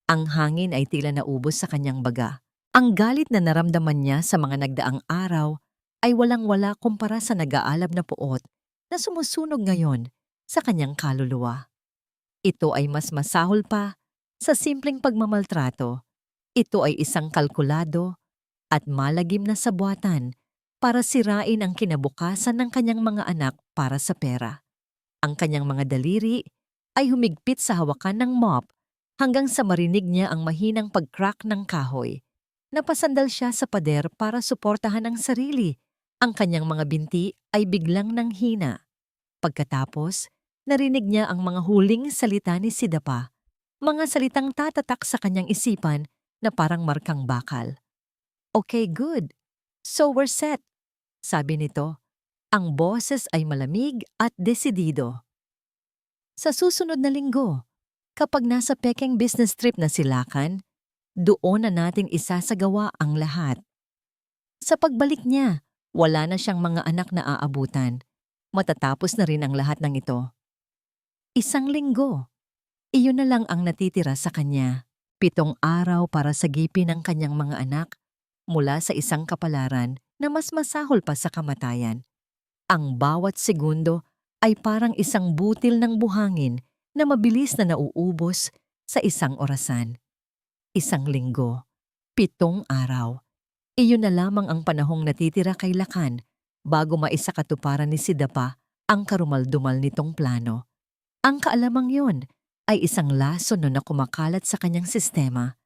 Speaker 1: Ang hangin ay tila naubos sa kanyang baga. Ang galit na naramdaman niya sa mga nagdaang araw ay walang-wala kumpara sa nag-aalab na puot na sumusunog ngayon sa kanyang kaluluwa. Ito ay mas masahol pa sa simpleng pagmamaltrato. Ito ay isang kalkulado at malagim na sabuatan para sirain ang kinabukasan ng kanyang mga anak para sa pera. Ang kanyang mga daliri ay humigpit sa hawakan ng mop hanggang sa marinig niya ang mahinang pag-crack ng kahoy. Napasandal siya sa pader para suportahan ang sarili. Ang kanyang mga binti ay biglang nanghina. Pagkatapos, narinig niya ang mga huling salita ni Sidapa, mga salitang tatatak sa kanyang isipan na parang markang bakal. "Okay, good. So we're set," sabi nito. Ang boses ay malamig at desidido. Sa susunod na linggo, kapag nasa Peking business trip na si Lakan, doon na natin isasagawa ang lahat. Sa pagbalik niya, wala na siyang mga anak na aabutan. Matatapos na rin ang lahat ng ito. 1 linggo. Iyon na lang ang natitira sa kanya. 7 araw para sagipin ang kanyang mga anak mula sa isang kapalaran na mas masahol pa sa kamatayan. Ang bawat segundo ay parang isang butil ng buhangin na mabilis na nauubos sa isang orasan. 1 linggo, 7 araw. Iyon na lamang ang panahong natitira kay Lakan bago maisakatuparan ni Sidapa ang karumaldumal nitong plano. Ang kaalamang yon ay isang lason na kumakalat sa kanyang sistema,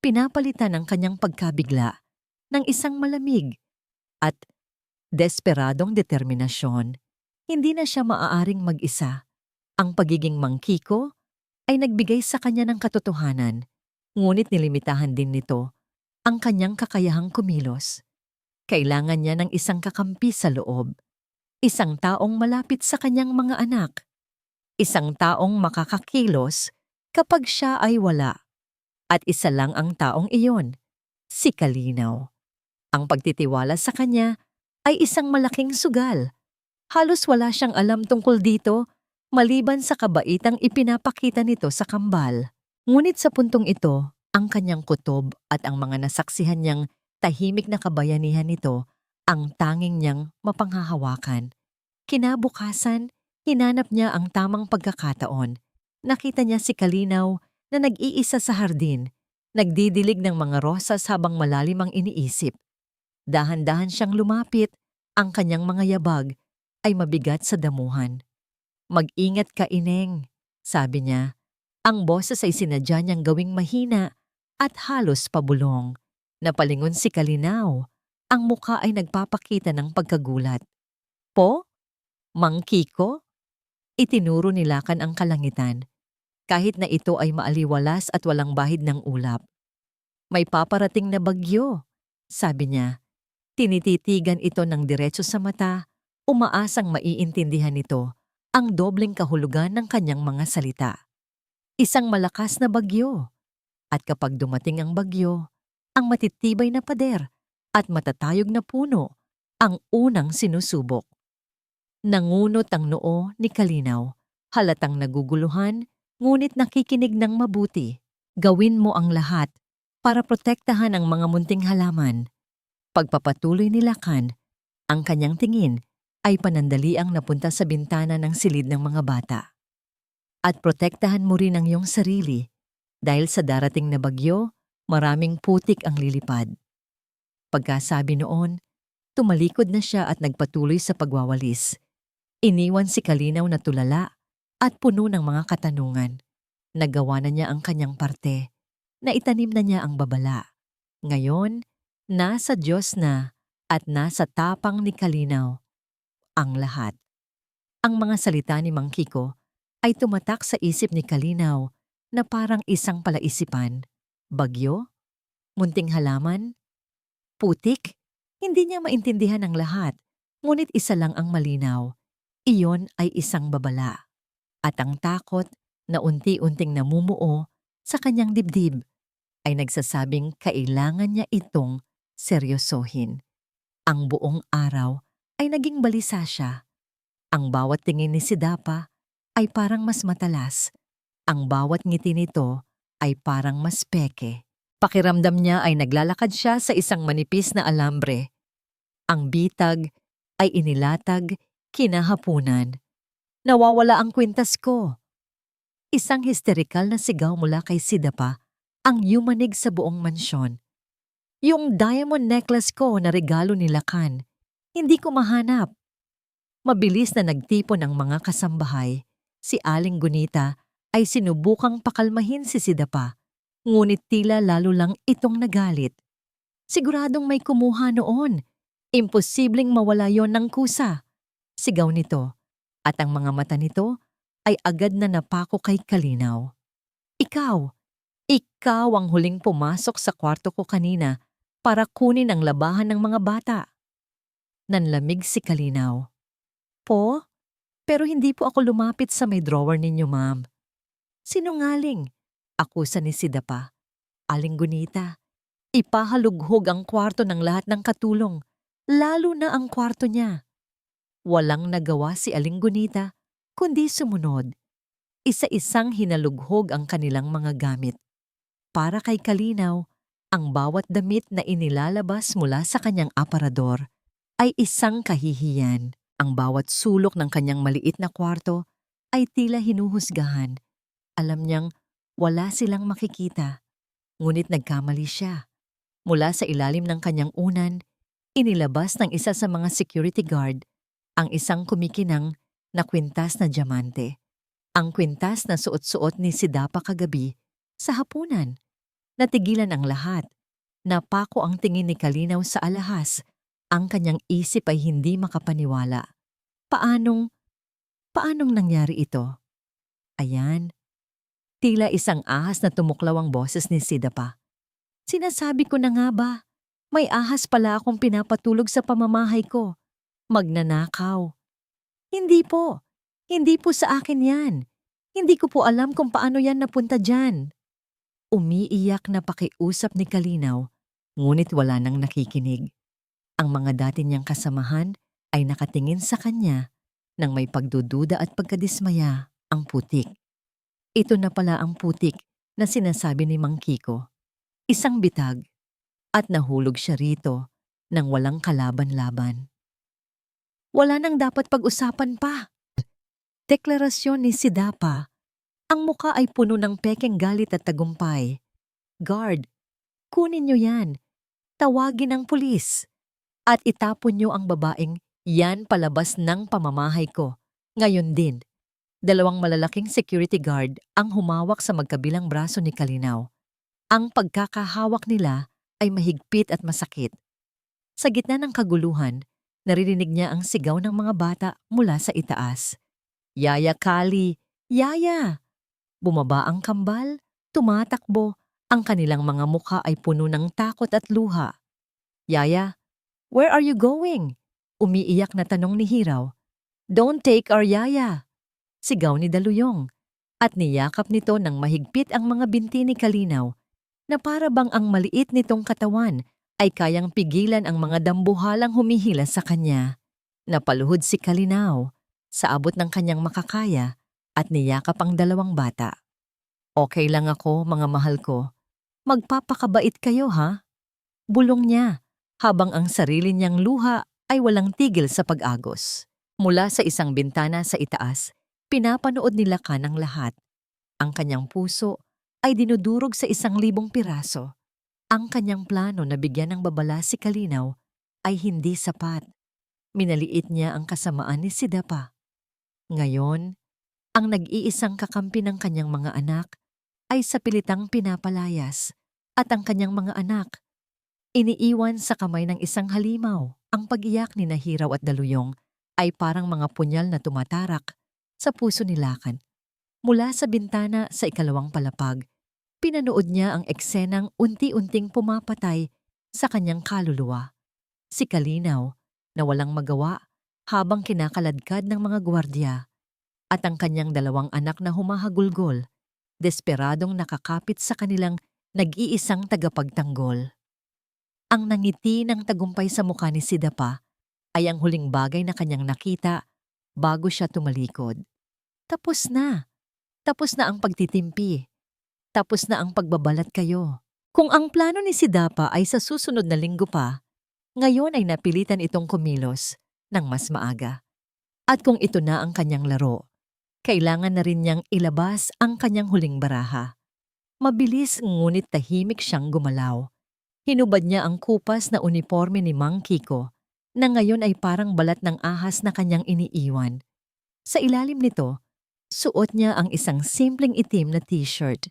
Speaker 1: pinapalitan ang kanyang pagkabigla ng isang malamig at desperadong determinasyon. Hindi na siya maaaring mag-isa. Ang pagiging mangkiko ay nagbigay sa kanya ng katotohanan, ngunit nilimitahan din nito ang kanyang kakayahang kumilos. Kailangan niya ng isang kakampi sa loob, isang taong malapit sa kanyang mga anak, isang taong makakakilos kapag siya ay wala. At isa lang ang taong iyon, si Kalinaw. Ang pagtitiwala sa kanya ay isang malaking sugal. Halos wala siyang alam tungkol dito maliban sa kabaitang ipinapakita nito sa kambal. Ngunit sa puntong ito, ang kanyang kutob at ang mga nasaksihan niyang tahimik na kabayanihan nito ang tanging niyang mapanghahawakan. Kinabukasan, hinanap niya ang tamang pagkakataon. Nakita niya si Kalinaw na nag-iisa sa hardin, nagdidilig ng mga rosas habang malalim ang iniisip. Dahan-dahan siyang lumapit, ang kanyang mga yabag ay mabigat sa damuhan. "Mag-ingat ka, Ineng," sabi niya. Ang boses ay sinadya niyang gawing mahina at halos pabulong. Napalingon si Kalinaw. Ang muka ay nagpapakita ng pagkagulat. "Po? Mang Kiko?" Itinuro ni Lakan ang kalangitan, kahit na ito ay maaliwalas at walang bahid ng ulap. "May paparating na bagyo," sabi niya. Tinititigan ito ng diretso sa mata, umaasang maiintindihan nito ang dobleng kahulugan ng kanyang mga salita. Isang malakas na bagyo. At kapag dumating ang bagyo, ang matitibay na pader at matatayog na puno ang unang sinusubok. Nangunot ang noo ni Kalinaw, halatang naguguluhan, ngunit nakikinig ng mabuti. Gawin mo ang lahat para protektahan ang mga munting halaman. Pagpapatuloy ni Lakan, ang kanyang tingin ay panandaliang napunta sa bintana ng silid ng mga bata. At protektahan mo rin ang iyong sarili. Dahil sa darating na bagyo, maraming putik ang lilipad. Pagkasabi noon, tumalikod na siya at nagpatuloy sa pagwawalis. Iniwan si Kalinaw na tulala at puno ng mga katanungan. Nagawa na niya ang kanyang parte. Naitanim na niya ang babala. Ngayon, nasa Diyos na at nasa tapang ni Kalinaw ang lahat. Ang mga salita ni Mang Kiko ay tumatak sa isip ni Kalinaw na parang isang palaisipan. Bagyo? Munting halaman? Putik? Hindi niya maintindihan ang lahat, ngunit isa lang ang malinaw. Iyon ay isang babala. At ang takot na unti-unting namumuo sa kanyang dibdib ay nagsasabing kailangan niya itong seryosohin. Ang buong araw ay naging balisa siya. Ang bawat tingin ni Sidapa ay parang mas matalas. Ang bawat ngiti nito ay parang mas peke. Pakiramdam niya ay naglalakad siya sa isang manipis na alambre. Ang bitag ay inilatag kinahapunan. "Nawawala ang kwintas ko." Isang histerikal na sigaw mula kay Sidapa ang yumanig sa buong mansyon. "Yung diamond necklace ko na regalo ni Lakan, hindi ko mahanap." Mabilis na nagtipon ang mga kasambahay. Si Aling Gunita ay sinubukang pakalmahin si Sidapa, ngunit tila lalo lang itong nagalit. Siguradong may kumuha noon. Imposibleng mawala yon ng kusa. Sigaw nito. At ang mga mata nito ay agad na napako kay Kalinaw. Ikaw! Ikaw ang huling pumasok sa kwarto ko kanina para kunin ang labahan ng mga bata. Nanlamig si Kalinaw. Po? Pero hindi po ako lumapit sa may drawer ninyo, ma'am. Sinungaling. Akusa ni Sidapa. Aling Gunita, ipahalughog ang kwarto ng lahat ng katulong, lalo na ang kwarto niya. Walang nagawa si Aling Gunita, kundi sumunod. Isa-isang hinalughog ang kanilang mga gamit. Para kay Kalinaw, ang bawat damit na inilalabas mula sa kanyang aparador ay isang kahihiyan. Ang bawat sulok ng kanyang maliit na kwarto ay tila hinuhusgahan. Alam niyang wala silang makikita. Ngunit nagkamali siya. Mula sa ilalim ng kanyang unan, inilabas ng isa sa mga security guard ang isang kumikinang na kwintas na diamante. Ang kwintas na suot-suot ni Sidapa kagabi sa hapunan. Natigilan ang lahat. Napako ang tingin ni Kalinaw sa alahas. Ang kanyang isip ay hindi makapaniwala. Paanong nangyari ito? Ayan. Tila isang ahas na tumuklaw ang boses ni Sidapa. Sinasabi ko na nga ba, may ahas pala akong pinapatulog sa pamamahay ko. Magnanakaw. Hindi po. Hindi po sa akin yan. Hindi ko po alam kung paano yan napunta dyan. Umiiyak na pakiusap ni Kalinaw, ngunit wala nang nakikinig. Ang mga dati niyang kasamahan ay nakatingin sa kanya nang may pagdududa at pagkadismaya ang putik. Ito na pala ang putik na sinasabi ni Mang Kiko. Isang bitag at nahulog siya rito nang walang kalaban-laban. Wala nang dapat pag-usapan pa. Deklarasyon ni Sidapa. Ang muka ay puno ng pekeng galit at tagumpay. Guard, kunin niyo yan. Tawagin ang pulis. At itapon niyo ang babaeng yan palabas ng pamamahay ko. Ngayon din, 2 malalaking security guard ang humawak sa magkabilang braso ni Kalinaw. Ang pagkakahawak nila ay mahigpit at masakit. Sa gitna ng kaguluhan, naririnig niya ang sigaw ng mga bata mula sa itaas. Yaya Kali! Yaya! Bumaba ang kambal, tumatakbo, ang kanilang mga mukha ay puno ng takot at luha. Yaya, where are you going? Umiiyak na tanong ni Hiraw. Don't take our Yaya! Sigaw ni Daluyong. At niyakap nito ng mahigpit ang mga binti ni Kalinaw na para bang ang maliit nitong katawan ay kayang pigilan ang mga dambuhalang humihila sa kanya. Napaluhod si Kalinaw sa abot ng kanyang makakaya at niyakap ang 2 bata. Okay lang ako, mga mahal ko. Magpapakabait kayo, ha? Bulong niya habang ang sarili niyang luha ay walang tigil sa pag-agos. Mula sa isang bintana sa itaas, pinapanood nila kanang lahat. Ang kanyang puso ay dinudurog sa 1,000 piraso. Ang kanyang plano na bigyan ng babala si Kalinaw ay hindi sapat. Minaliit niya ang kasamaan ni Sidapa. Ngayon, ang nag-iisang kakampi ng kanyang mga anak ay sa pilitang pinapalayas at ang kanyang mga anak iniiwan sa kamay ng isang halimaw. Ang pag-iyak ni Hiraw at Daluyong ay parang mga punyal na tumatarak sa puso ni Lakan. Mula sa bintana sa 2 palapag, pinanood niya ang eksenang unti-unting pumapatay sa kanyang kaluluwa. Si Kalinaw na walang magawa habang kinakaladkad ng mga gwardiya at ang kanyang 2 anak na humahagulgol, desperadong nakakapit sa kanilang nag-iisang tagapagtanggol. Ang nangiti ng tagumpay sa mukha ni Sidapa ay ang huling bagay na kanyang nakita bago siya tumalikod. Tapos na. Tapos na ang pagtitimpi. Tapos na ang pagbabalat kayo. Kung ang plano ni Sidapa ay sa susunod na linggo pa, ngayon ay napilitan itong kumilos ng mas maaga. At kung ito na ang kanyang laro, kailangan na rin niyang ilabas ang kanyang huling baraha. Mabilis ngunit tahimik siyang gumalaw. Hinubad niya ang kupas na uniforme ni Mang Kiko na ngayon ay parang balat ng ahas na kanyang iniiwan. Sa ilalim nito, suot niya ang isang simpleng itim na t-shirt.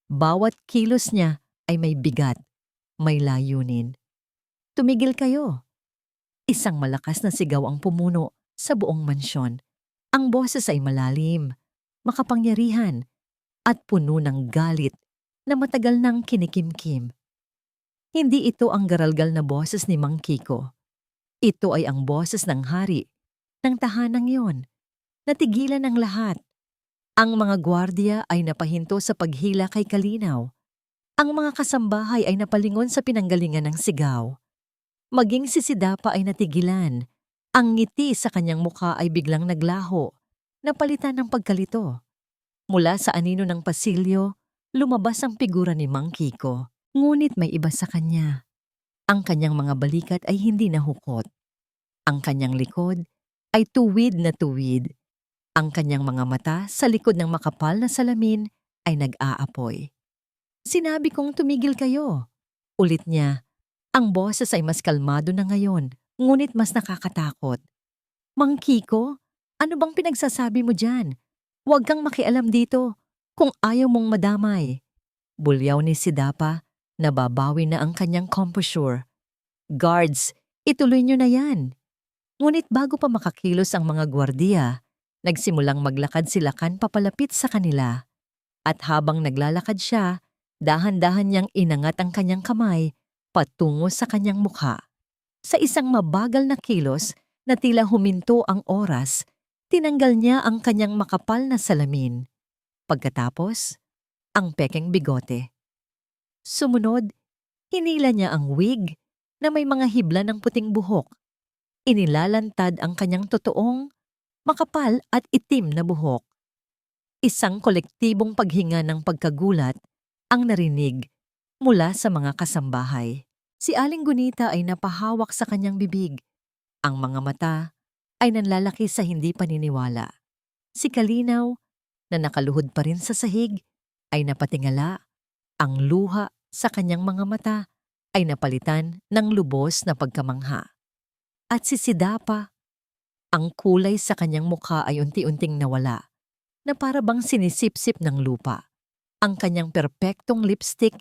Speaker 1: Bawat kilos niya ay may bigat. may layunin. Tumigil kayo! Isang malakas na sigaw ang pumuno sa buong mansyon. Ang boses ay malalim, makapangyarihan, at puno ng galit na matagal nang kinikimkim. Hindi ito ang garalgal na boses ni Mang Kiko. Ito ay ang boses ng hari ng tahanang yon. Natigilan ang lahat. Ang mga gwardiya ay napahinto sa paghila kay Kalinaw. Ang mga kasambahay ay napalingon sa pinanggalingan ng sigaw. Maging si Sidapa ay natigilan. Ang ngiti sa kanyang mukha ay biglang naglaho, napalitan ng pagkalito. Mula sa anino ng pasilyo, lumabas ang figura ni Mang Kiko. Ngunit may iba sa kanya. Ang kanyang mga balikat ay hindi nahukot. Ang kanyang likod ay tuwid na tuwid. Ang kanyang mga mata sa likod ng makapal na salamin ay nag-aapoy. Sinabi kong tumigil kayo. Ulit niya. Ang boses ay mas kalmado na ngayon, ngunit mas nakakatakot. Mang Kiko, ano bang pinagsasabi mo dyan? Huwag kang makialam dito kung ayaw mong madamay. Bulyaw ni Sidapa, nababawi na ang kanyang composure. Guards, ituloy nyo na yan. Ngunit bago pa makakilos ang mga gwardiya, nagsimulang maglakad si Lakan papalapit sa kanila. At habang naglalakad siya, dahan-dahan niyang inangat ang kanyang kamay patungo sa kanyang mukha. Sa isang mabagal na kilos na tila huminto ang oras, tinanggal niya ang kanyang makapal na salamin. Pagkatapos, ang pekeng bigote. Sumunod, hinila niya ang wig na may mga hibla ng puting buhok. Inilalantad ang kanyang totoong, makapal at itim na buhok. Isang kolektibong paghinga ng pagkagulat ang narinig mula sa mga kasambahay. Si Aling Gunita ay napahawak sa kanyang bibig. Ang mga mata ay nanlalaki sa hindi paniniwala. Si Kalinaw, na nakaluhod pa rin sa sahig, ay napatingala. Ang luha sa kanyang mga mata ay napalitan ng lubos na pagkamangha. At si Sidapa, ang kulay sa kanyang mukha ay unti-unting nawala, na para bang sinisipsip ng lupa. Ang kanyang perpektong lipstick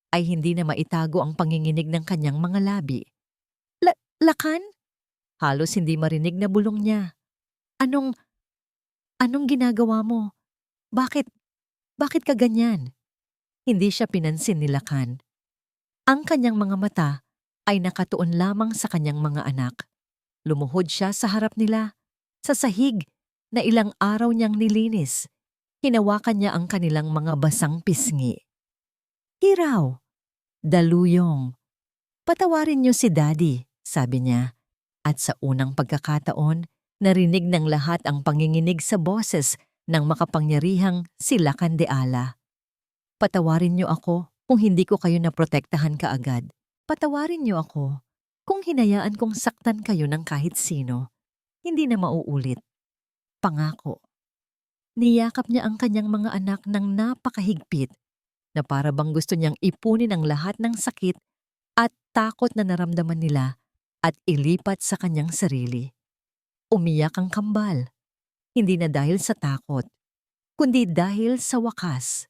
Speaker 1: ay hindi na maitago ang panginginig ng kanyang mga labi. Lakan? Halos hindi marinig na bulong niya. Anong ginagawa mo? Bakit ka ganyan? Hindi siya pinansin ni Lakan. Ang kanyang mga mata ay nakatuon lamang sa kanyang mga anak. Lumuhod siya sa harap nila, sa sahig na ilang araw niyang nilinis. Hinawakan niya ang kanilang mga basang pisngi. Hiraw, daluyong. Patawarin niyo si Daddy, sabi niya. At sa unang pagkakataon, narinig ng lahat ang panginginig sa boses ng makapangyarihang si Lakan de Ala. Patawarin niyo ako kung hindi ko kayo naprotektahan kaagad. Patawarin niyo ako kung hinayaan kong saktan kayo ng kahit sino. Hindi na mauulit. Pangako. Niyakap niya ang kanyang mga anak ng napakahigpit na para bang gusto niyang ipunin ang lahat ng sakit at takot na naramdaman nila at ilipat sa kanyang sarili. Umiyak ang kambal, hindi na dahil sa takot, kundi dahil sa wakas.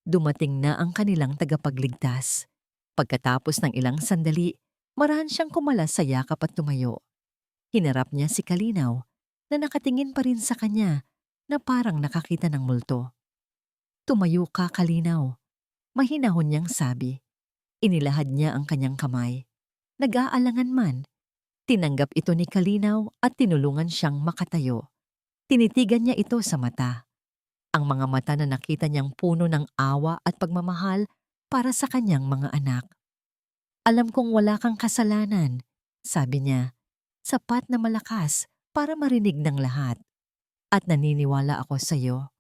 Speaker 1: Dumating na ang kanilang tagapagligtas. Pagkatapos ng ilang sandali, marahan siyang kumalas sa yakap at tumayo. Hinarap niya si Kalinaw na nakatingin pa rin sa kanya na parang nakakita ng multo. Tumayo ka, Kalinaw. Mahinahon niyang sabi. Inilahad niya ang kanyang kamay. Nag-aalangan man. Tinanggap ito ni Kalinaw at tinulungan siyang makatayo. Tinitigan niya ito sa mata. Ang mga mata na nakita niyang puno ng awa at pagmamahal para sa kanyang mga anak. Alam kong wala kang kasalanan, sabi niya. Sapat na malakas para marinig ng lahat. At naniniwala ako sa iyo.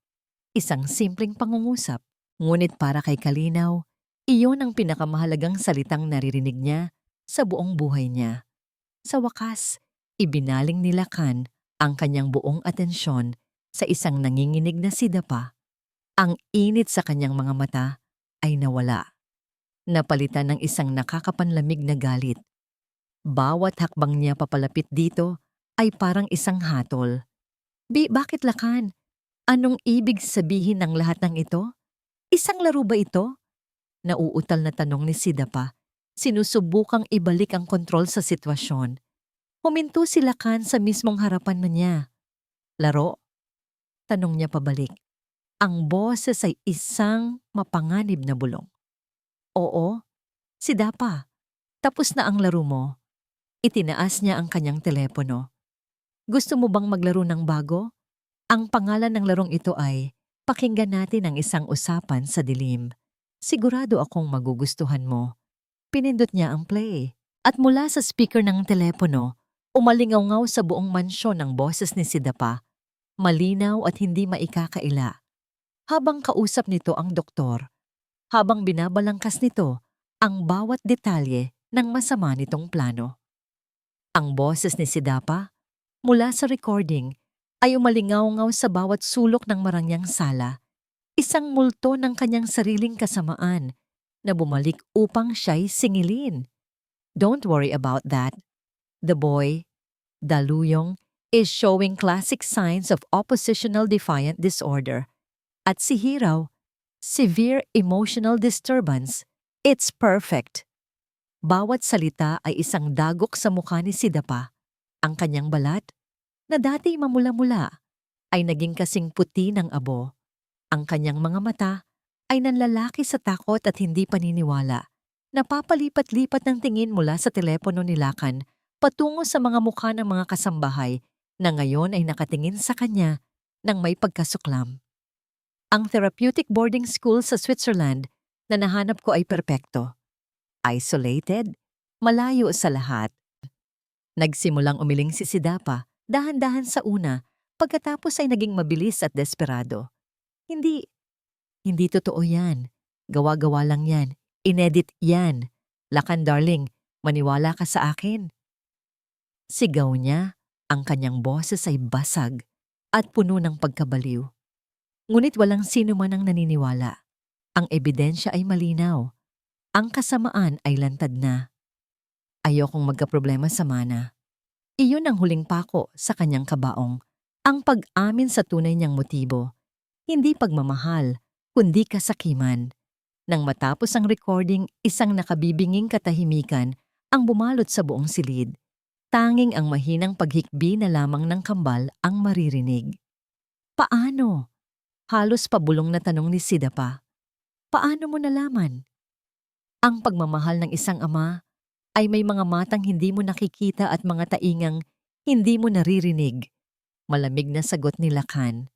Speaker 1: Isang simpleng pangungusap. Ngunit para kay Kalinaw, iyon ang pinakamahalagang salitang naririnig niya sa buong buhay niya. Sa wakas, ibinaling ni Lakan ang kanyang buong atensyon sa isang nanginginig na Sidapa. Ang init sa kanyang mga mata ay nawala. Napalitan ng isang nakakapanlamig na galit. Bawat hakbang niya papalapit dito ay parang isang hatol. Bakit Lakan? Anong ibig sabihin ng lahat ng ito? Isang laro ba ito? Nauutal na tanong ni Sidapa. Sinusubukang ibalik ang kontrol sa sitwasyon. Huminto si Lacan sa mismong harapan niya. Laro? Tanong niya pabalik. Ang boses ay isang mapanganib na bulong. Oo, si Dapa. Tapos na ang laro mo. Itinaas niya ang kanyang telepono. Gusto mo bang maglaro ng bago? Ang pangalan ng larong ito ay Pakinggan natin ang isang usapan sa dilim. Sigurado akong magugustuhan mo. Pinindot niya ang play. At mula sa speaker ng telepono, umalingaw-ngaw sa buong mansyon ang boses ni Sidapa. Malinaw at hindi maikakaila. Habang kausap nito ang doktor, habang binabalangkas nito ang bawat detalye ng masama nitong plano. Ang boses ni Sidapa, mula sa recording, ay umalingaw-ngaw sa bawat sulok ng marangyang sala, isang multo ng kanyang sariling kasamaan na bumalik upang siya'y singilin. Don't worry about that. The boy, Daluyong, is showing classic signs of oppositional defiant disorder. At si Hiraw, severe emotional disturbance. It's perfect. Bawat salita ay isang dagok sa mukha ni Sidapa. Ang kanyang balat, na dati mamula-mula, ay naging kasing puti ng abo. Ang kanyang mga mata ay nanlalaki sa takot at hindi paniniwala. Napapalipat-lipat ng tingin mula sa telepono ni Lacan patungo sa mga mukha ng mga kasambahay na ngayon ay nakatingin sa kanya ng may pagkasuklam. Ang therapeutic boarding school sa Switzerland na nahanap ko ay perpekto. Isolated, malayo sa lahat. Nagsimulang umiling si Sidapa, dahan-dahan sa una, pagkatapos ay naging mabilis at desperado. Hindi totoo yan. Gawa-gawa lang yan. Inedit yan. Lacan darling, maniwala ka sa akin. Sigaw niya, ang kanyang boses ay basag at puno ng pagkabaliw. Ngunit walang sino man ang naniniwala. Ang ebidensya ay malinaw. Ang kasamaan ay lantad na. Ayokong magkaproblema sa mana. Iyon ang huling pako sa kanyang kabaong. Ang pag-amin sa tunay niyang motibo. Hindi pagmamahal, kundi kasakiman. Nang matapos ang recording, isang nakabibinging katahimikan ang bumalot sa buong silid. Tanging ang mahinang paghikbi na lamang ng kambal ang maririnig. Paano? Halos pabulong na tanong ni Sidapa. Paano mo nalaman? Ang pagmamahal ng isang ama ay may mga matang hindi mo nakikita at mga taingang hindi mo naririnig. Malamig na sagot ni Lacan.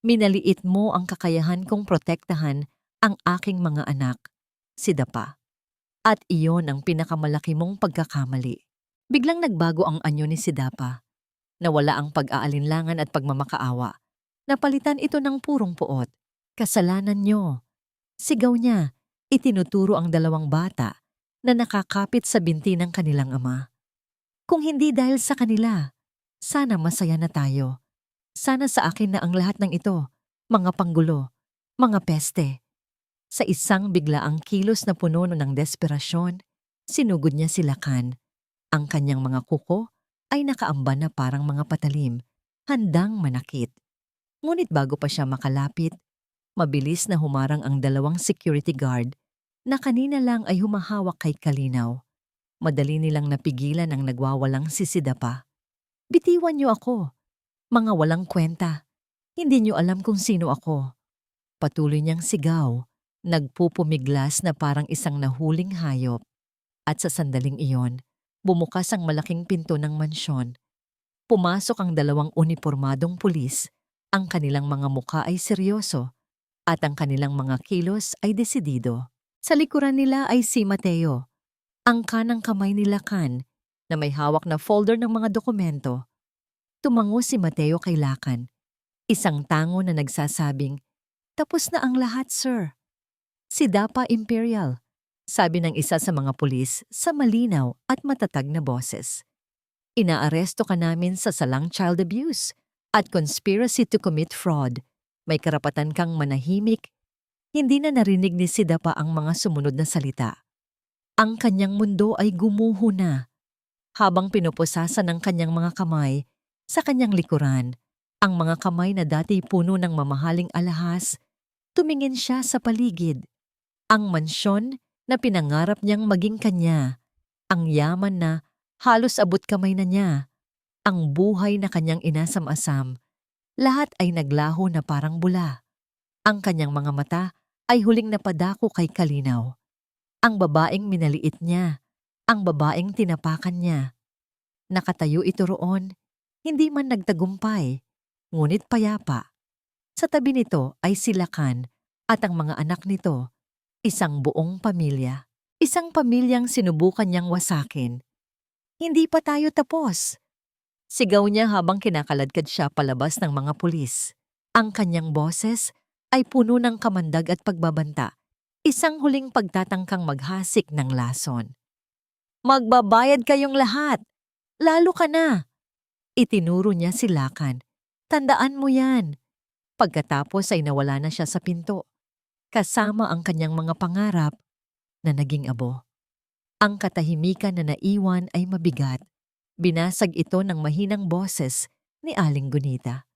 Speaker 1: Minaliit mo ang kakayahan kong protektahan ang aking mga anak, Sidapa. At iyon ang pinakamalaki mong pagkakamali. Biglang nagbago ang anyo ni Sidapa. Nawala ang pag-aalinlangan at pagmamakaawa. Napalitan ito ng purong puot. Kasalanan niyo. Sigaw niya, itinuturo ang dalawang bata na nakakapit sa binti ng kanilang ama. Kung hindi dahil sa kanila, sana masaya na tayo. Sana sa akin na ang lahat ng ito, mga panggulo, mga peste. Sa isang biglaang kilos na puno ng desperasyon, sinugod niya si Lacan. Ang kanyang mga kuko ay nakaamba na parang mga patalim, handang manakit. Ngunit bago pa siya makalapit, mabilis na humarang ang dalawang security guard na kanina lang ay humahawak kay Kalinaw. Madali nilang napigilan ang nagwawalang si Sidapa. Bitiwan niyo ako. Mga walang kwenta. Hindi niyo alam kung sino ako. Patuloy niyang sigaw, nagpupumiglas na parang isang nahuling hayop. At sa sandaling iyon, bumukas ang malaking pinto ng mansyon. Pumasok ang dalawang unipormadong pulis. Ang kanilang mga mukha ay seryoso at ang kanilang mga kilos ay desidido. Sa likuran nila ay si Mateo, ang kanang kamay ni Lacan na may hawak na folder ng mga dokumento. Tumango si Mateo kay Lacan, isang tango na nagsasabing, "Tapos na ang lahat, sir." "Si Dapa Imperial," sabi ng isa sa mga pulis sa malinaw at matatag na boses. "Inaaresto ka namin sa salang child abuse at conspiracy to commit fraud. May karapatan kang manahimik." Hindi na narinig ni Sidapa ang mga sumunod na salita. Ang kanyang mundo ay gumuho na. Habang pinupusasan ng kanyang mga kamay sa kanyang likuran, ang mga kamay na dati puno ng mamahaling alahas, tumingin siya sa paligid. Ang mansyon, na pinangarap niyang maging kanya, ang yaman na halos abot kamay na niya, ang buhay na kanyang inasam-asam, lahat ay naglaho na parang bula. Ang kanyang mga mata ay huling napadako kay Kalinaw. Ang babaeng minaliit niya, ang babaeng tinapakan niya. Nakatayo ito roon, hindi man nagtagumpay, ngunit payapa. Sa tabi nito ay si Lakan at ang mga anak nito, isang buong pamilya. Isang pamilyang sinubukan niyang wasakin. Hindi pa tayo tapos. Sigaw niya habang kinakaladkad siya palabas ng mga pulis. Ang kanyang boses ay puno ng kamandag at pagbabanta. Isang huling pagtatangkang maghasik ng lason. Magbabayad kayong lahat. Lalo ka na. Itinuro niya si Lakan. Tandaan mo yan. Pagkatapos ay nawala na siya sa pinto. Kasama ang kanyang mga pangarap na naging abo. Ang katahimikan na naiwan ay mabigat. Binasag ito ng mahinang boses ni Aling Gunita.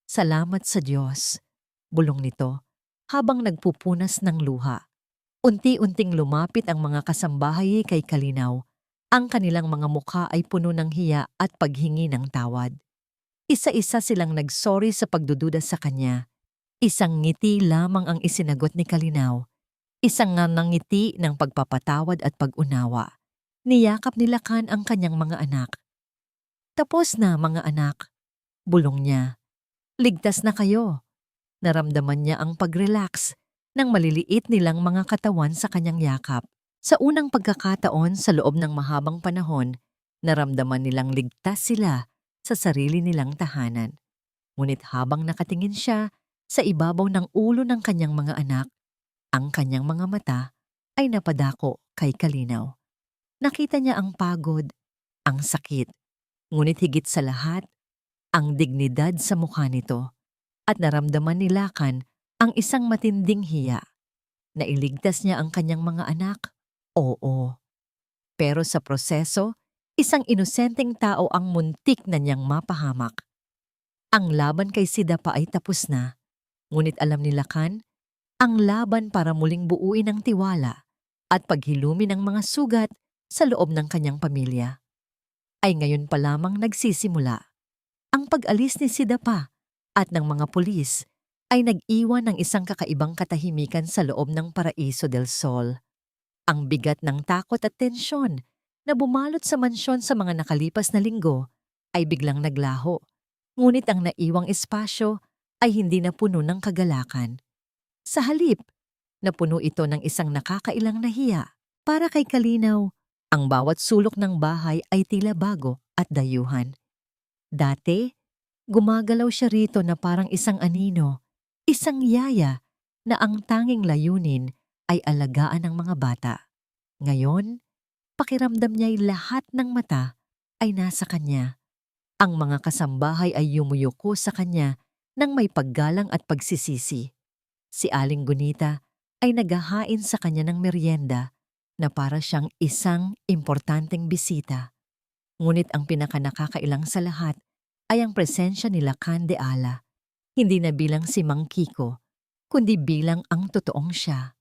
Speaker 1: Salamat sa Diyos, bulong nito habang nagpupunas ng luha. Unti-unting lumapit ang mga kasambahay kay Kalinaw. Ang kanilang mga mukha ay puno ng hiya at paghingi ng tawad. Isa-isa silang nagsorry sa pagdududa sa kanya. Isang ngiti lamang ang isinagot ni Kalinaw. Isang ngiti ng pagpapatawad at pag-unawa. Niyakap ni Lakan ang kanyang mga anak. Tapos na, mga anak, bulong niya. Ligtas na kayo. Naramdaman niya ang pag-relax ng maliliit nilang mga katawan sa kanyang yakap. Sa unang pagkakataon sa loob ng mahabang panahon, naramdaman nilang ligtas sila sa sarili nilang tahanan. Ngunit habang nakatingin siya sa ibabaw ng ulo ng kanyang mga anak, ang kanyang mga mata ay napadako kay Kalinaw. Nakita niya ang pagod, ang sakit, ngunit higit sa lahat, ang dignidad sa mukha nito. At naramdaman ni Lakan ang isang matinding hiya. Nailigtas niya ang kanyang mga anak? Oo. Pero sa proseso, isang inosenteng tao ang muntik na niyang mapahamak. Ang laban kay Sidapa ay tapos na. Ngunit alam ni Lakan, ang laban para muling buuin ang tiwala at paghilumi ng mga sugat sa loob ng kanyang pamilya ay ngayon pa lamang nagsisimula. Ang pag-alis ni Sidapa at ng mga pulis ay nag-iwan ng isang kakaibang katahimikan sa loob ng Paraiso del Sol. Ang bigat ng takot at tensyon na bumalot sa mansyon sa mga nakalipas na linggo ay biglang naglaho. Ngunit ang naiwang espasyo ay hindi napuno ng kagalakan. Sa halip, napuno ito ng isang nakakailang nahiya. Para kay Kalinaw, ang bawat sulok ng bahay ay tila bago at dayuhan. Dati, gumagalaw siya rito na parang isang anino, isang yaya na ang tanging layunin ay alagaan ng mga bata. Ngayon, pakiramdam niya'y lahat ng mata ay nasa kanya. Ang mga kasambahay ay yumuyuko sa kanya ng may paggalang at pagsisisi. Si Aling Gunita ay naghahain sa kanya ng merienda na para siyang isang importanteng bisita. Ngunit ang pinakanakakailang sa lahat ay ang presensya ni Lakan de Ala, hindi na bilang si Mang Kiko, kundi bilang ang totoong siya.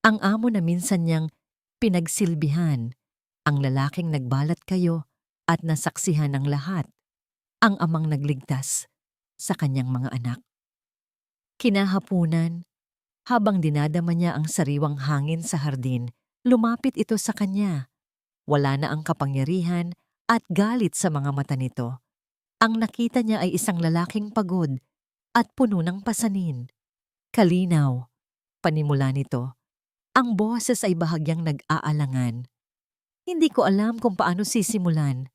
Speaker 1: Ang amo na minsan niyang pinagsilbihan, ang lalaking nagbalat kayo at nasaksihan ng lahat, ang amang nagligtas sa kanyang mga anak. Kinahapunan, habang dinadama niya ang sariwang hangin sa hardin, lumapit ito sa kanya. Wala na ang kapangyarihan at galit sa mga mata nito. Ang nakita niya ay isang lalaking pagod at puno ng pasanin. Kalinaw, panimula nito. Ang boses ay bahagyang nag-aalangan. Hindi ko alam kung paano sisimulan.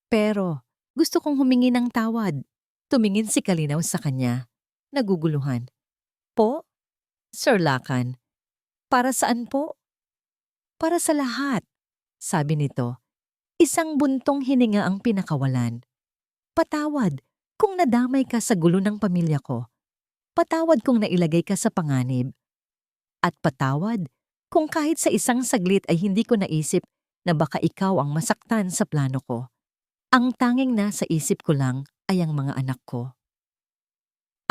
Speaker 1: Pero gusto kong humingi ng tawad. Tumingin si Kalinaw sa kanya, naguguluhan. Po? Sir Lakan, para saan po? Para sa lahat, sabi nito. Isang buntong hininga ang pinakawalan. Patawad kung nadamay ka sa gulo ng pamilya ko. Patawad kung nailagay ka sa panganib. At patawad kung kahit sa isang saglit ay hindi ko naisip na baka ikaw ang masaktan sa plano ko. Ang tanging nasa isip ko lang ay ang mga anak ko.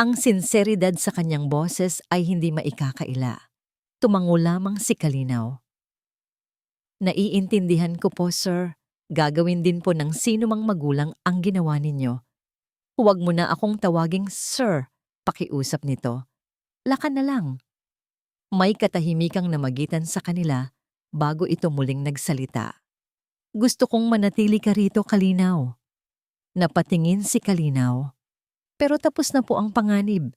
Speaker 1: Ang sinseridad sa kanyang boses ay hindi maikakaila. Tumango lamang si Kalinaw. Naiintindihan ko po, sir. Gagawin din po ng sino mang magulang ang ginawa ninyo. Huwag mo na akong tawaging sir, pakiusap nito. Lakan na lang. May katahimikang namagitan sa kanila bago ito muling nagsalita. Gusto kong manatili ka rito, Kalinaw. Napatingin si Kalinaw. Pero tapos na po ang panganib.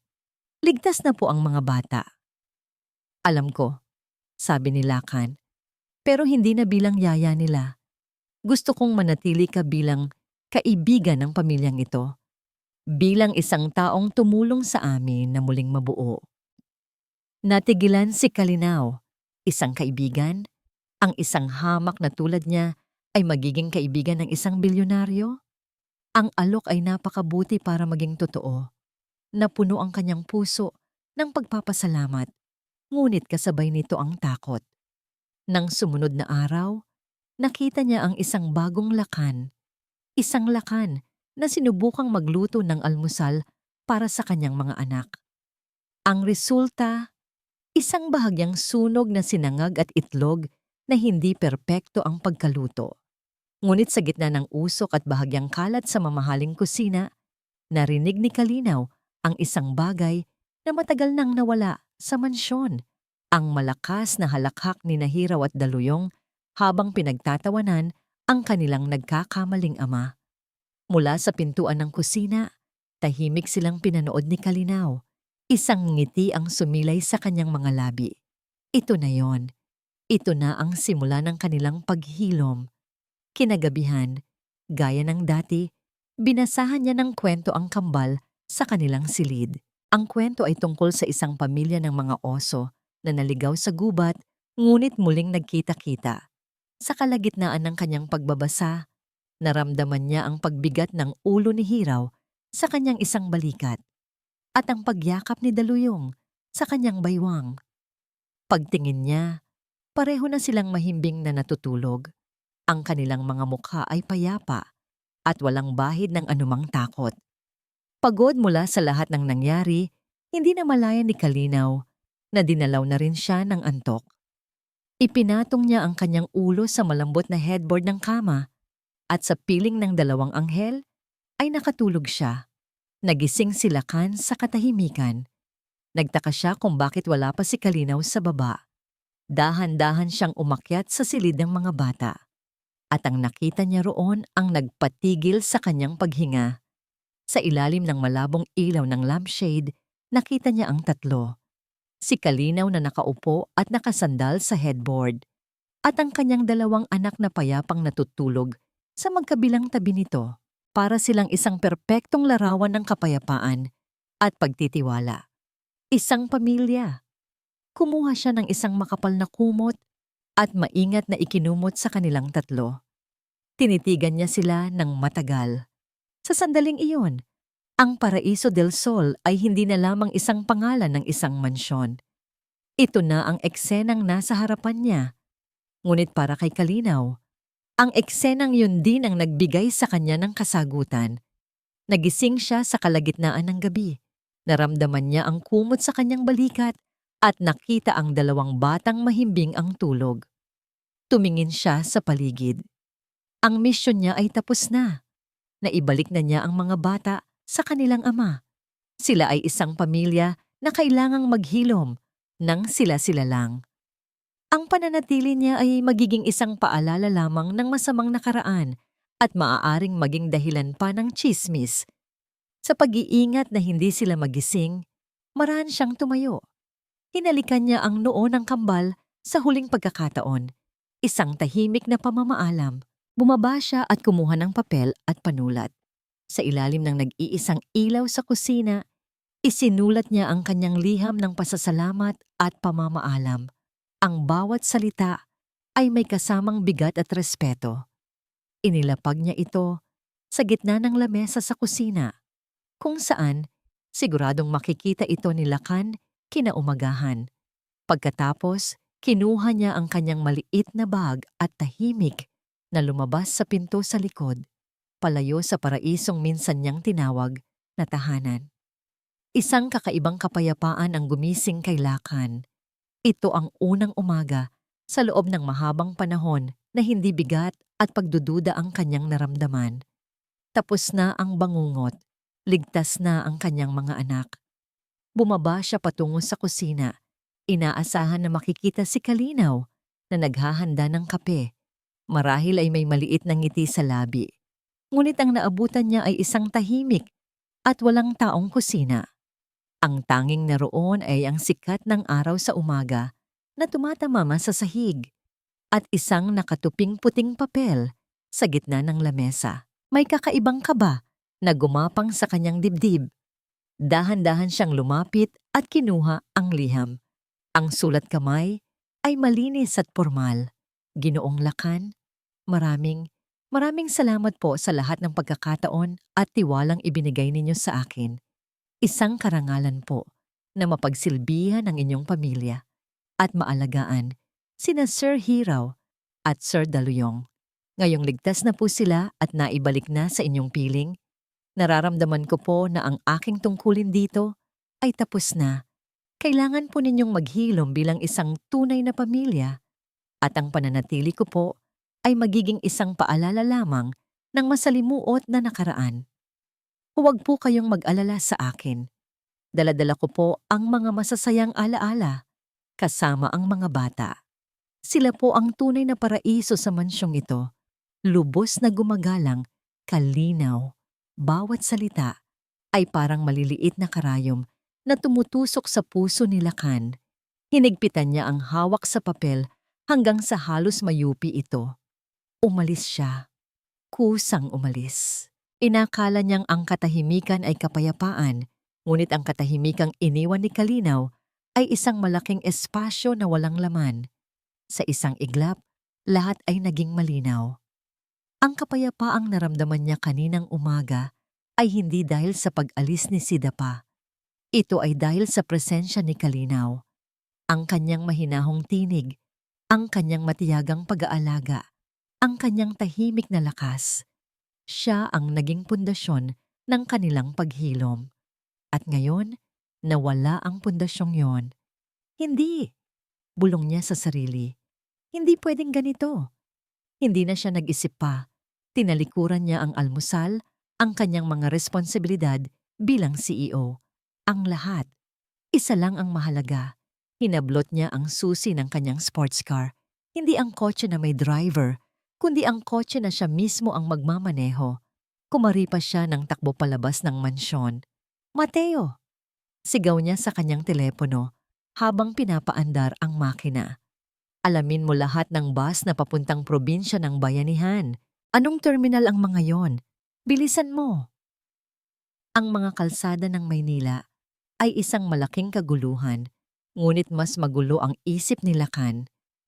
Speaker 1: Ligtas na po ang mga bata. Alam ko, sabi ni Lakan, pero hindi na bilang yaya nila. Gusto kong manatili ka bilang kaibigan ng pamilyang ito. Bilang isang taong tumulong sa amin na muling mabuo. Natigilan si Kalinaw, isang kaibigan. Ang isang hamak na tulad niya ay magiging kaibigan ng isang bilyonaryo? Ang alok ay napakabuti para maging totoo. Napuno ang kanyang puso ng pagpapasalamat, ngunit kasabay nito ang takot. Nang sumunod na araw, nakita niya ang isang bagong lakan. Isang lakan na sinubukang magluto ng almusal para sa kanyang mga anak. Ang resulta, isang bahagyang sunog na sinangag at itlog na hindi perpekto ang pagkaluto. Ngunit sa gitna ng usok at bahagyang kalat sa mamahaling kusina, narinig ni Kalinaw ang isang bagay na matagal nang nawala sa mansyon. Ang malakas na halakhak ni Nahiraw at Daluyong habang pinagtatawanan ang kanilang nagkakamaling ama. Mula sa pintuan ng kusina, tahimik silang pinanood ni Kalinaw. Isang ngiti ang sumilay sa kanyang mga labi. Ito na yon. Ito na ang simula ng kanilang paghilom. Kinagabihan, gaya ng dati, binasahan niya ng kwento ang kambal sa kanilang silid. Ang kwento ay tungkol sa isang pamilya ng mga oso na naligaw sa gubat ngunit muling nagkita-kita. Sa kalagitnaan ng kanyang pagbabasa, naramdaman niya ang pagbigat ng ulo ni Hiraw sa kanyang isang balikat at ang pagyakap ni Daluyong sa kanyang baywang. Pagtingin niya, pareho na silang mahimbing na natutulog. Ang kanilang mga mukha ay payapa at walang bahid ng anumang takot. Pagod mula sa lahat ng nangyari, hindi na malaya ni Kalinaw na dinalaw na rin siya ng antok. Ipinatong niya ang kanyang ulo sa malambot na headboard ng kama at sa piling ng dalawang anghel ay nakatulog siya. Nagising si Lakan sa katahimikan. Nagtaka siya kung bakit wala pa si Kalinaw sa baba. Dahan-dahan siyang umakyat sa silid ng mga bata. At ang nakita niya roon ang nagpatigil sa kanyang paghinga. Sa ilalim ng malabong ilaw ng lampshade, nakita niya ang tatlo. Si Kalinaw na nakaupo at nakasandal sa headboard. At ang kanyang dalawang anak na payapang natutulog sa magkabilang tabi nito. Para silang isang perpektong larawan ng kapayapaan at pagtitiwala. Isang pamilya. Kumuha siya ng isang makapal na kumot at maingat na ikinumot sa kanilang tatlo. Tinitigan niya sila ng matagal. Sa sandaling iyon, ang Paraiso del Sol ay hindi na lamang isang pangalan ng isang mansyon. Ito na ang eksenang nasa harapan niya. Ngunit para kay Kalinaw, ang eksenang yun din ang nagbigay sa kanya ng kasagutan. Nagising siya sa kalagitnaan ng gabi. Naramdaman niya ang kumot sa kanyang balikat at nakita ang dalawang batang mahimbing ang tulog. Tumingin siya sa paligid. Ang misyon niya ay tapos na. Naibalik na niya ang mga bata sa kanilang ama. Sila ay isang pamilya na kailangang maghilom nang sila-sila lang. Ang pananatili niya ay magiging isang paalala lamang ng masamang nakaraan at maaaring maging dahilan pa ng tsismis. Sa pag-iingat na hindi sila magising, maraan siyang tumayo. Hinalikan niya ang noo ng kambal sa huling pagkakataon. Isang tahimik na pamamaalam. Bumaba siya at kumuha ng papel at panulat. Sa ilalim ng nag-iisang ilaw sa kusina, isinulat niya ang kanyang liham ng pasasalamat at pamamaalam. Ang bawat salita ay may kasamang bigat at respeto. Inilapag niya ito sa gitna ng lamesa sa kusina, kung saan siguradong makikita ito ni Lakan kinaumagahan. Pagkatapos, kinuha niya ang kanyang maliit na bag at tahimik na lumabas sa pinto sa likod, palayo sa paraisong minsan niyang tinawag na tahanan. Isang kakaibang kapayapaan ang gumising kay Lakan. Ito ang unang umaga Sa loob ng mahabang panahon na hindi bigat at pagdududa ang kanyang naramdaman, tapos na ang bangungot, ligtas na ang kanyang mga anak. Bumaba siya patungo sa kusina. Inaasahan na makikita si Kalinaw na naghahanda ng kape. Marahil ay may maliit na ngiti sa labi. Ngunit ang naabutan niya ay isang tahimik at walang taong kusina. Ang tanging naroon ay ang sikat ng araw sa umaga na tumatamama sa sahig at isang nakatuping puting papel sa gitna ng lamesa. May kakaibang kaba na gumapang sa kanyang dibdib. Dahan-dahan siyang lumapit at kinuha ang liham. Ang sulat kamay ay malinis at pormal. Ginoong Lakan, maraming salamat po sa lahat ng pagkakataon at tiwalang ibinigay ninyo sa akin. Isang karangalan po na mapagsilbihan ang inyong pamilya at maalagaan sina Sir Hiraw at Sir Daluyong. Ngayong ligtas na po sila at naibalik na sa inyong piling, nararamdaman ko po na ang aking tungkulin dito ay tapos na. Kailangan po ninyong maghilom bilang isang tunay na pamilya at ang pananatili ko po ay magiging isang paalala lamang ng masalimuot na nakaraan. Huwag po kayong mag-alala sa akin. Dala-dala ko po ang mga masasayang alaala kasama ang mga bata. Sila po ang tunay na paraiso sa mansyong ito. Lubos na gumagalang, kalinaw. Bawat salita ay parang maliliit na karayom na tumutusok sa puso ni Lakan. Hinigpitan niya ang hawak sa papel hanggang sa halos mayupi ito. Umalis siya. Kusang umalis. Inakala niyang ang katahimikan ay kapayapaan, ngunit ang katahimikang iniwan ni Kalinaw ay isang malaking espasyo na walang laman. Sa isang iglap, lahat ay naging malinaw. Ang kapayapaang naramdaman niya kaninang umaga ay hindi dahil sa pag-alis ni Sidapa. Ito ay dahil sa presensya ni Kalinaw. Ang kanyang mahinahong tinig, ang kanyang matiyagang pag-aalaga, ang kanyang tahimik na lakas. Siya ang naging pundasyon ng kanilang paghilom. At ngayon, nawala ang pundasyong yon. Hindi, bulong niya sa sarili. Hindi pwedeng ganito. Hindi na siya nag-isip pa. Tinalikuran niya ang almusal, ang kanyang mga responsibilidad bilang CEO. Ang lahat. Isa lang ang mahalaga. Hinablot niya ang susi ng kanyang sports car. Hindi ang kotse na may driver, kundi ang kotse na siya mismo ang magmamaneho. Kumari pa siya ng takbo palabas ng mansyon. Mateo! Sigaw niya sa kanyang telepono habang pinapaandar ang makina. Alamin mo lahat ng bus na papuntang probinsya ng Bayanihan. Anong terminal ang mga yon? Bilisan mo! Ang mga kalsada ng Maynila ay isang malaking kaguluhan, ngunit mas magulo ang isip ni Lakan.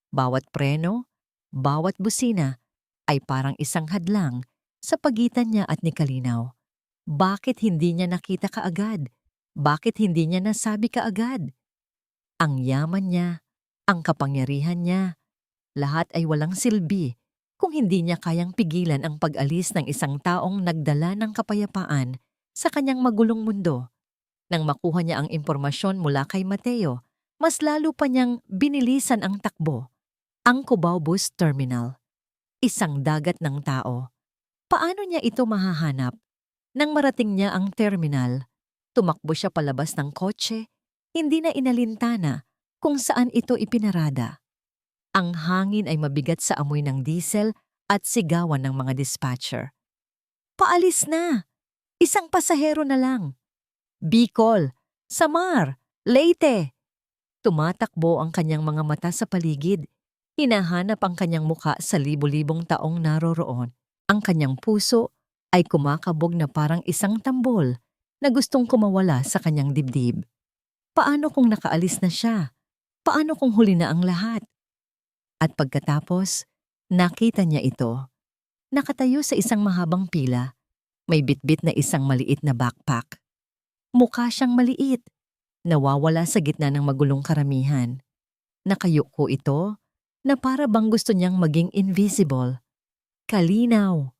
Speaker 1: Bawat preno, bawat busina ay parang isang hadlang sa pagitan niya at ni Kalinaw. Bakit hindi niya nakita kaagad? Bakit hindi niya nasabi kaagad? Ang yaman niya, ang kapangyarihan niya, lahat ay walang silbi kung hindi niya kayang pigilan ang pag-alis ng isang taong nagdala ng kapayapaan sa kanyang magulong mundo. Nang makuha niya ang impormasyon mula kay Mateo, mas lalo pa niyang binilisan ang takbo. Ang Cubao Bus Terminal. Isang dagat ng tao. Paano niya ito mahahanap? Nang marating niya ang terminal, tumakbo siya palabas ng kotse, hindi na inalintana kung saan ito ipinarada. Ang hangin ay mabigat sa amoy ng diesel at sigawan ng mga dispatcher. Paalis na! Isang pasahero na lang. Bicol, Samar, Leyte. Tumatakbo ang kanyang mga mata sa paligid. Hinahanap ang kanyang muka sa libo-libong taong naroroon. Ang kanyang puso ay kumakabog na parang isang tambol na gustong kumawala sa kanyang dibdib. Paano kung nakaalis na siya? Paano kung huli na ang lahat? At pagkatapos, nakita niya ito. Nakatayo sa isang mahabang pila, may bitbit na isang maliit na backpack. Mukha siyang maliit, nawawala sa gitna ng magulong karamihan. Nakayuko ito na para bang gusto niyang maging invisible. Kalinaw!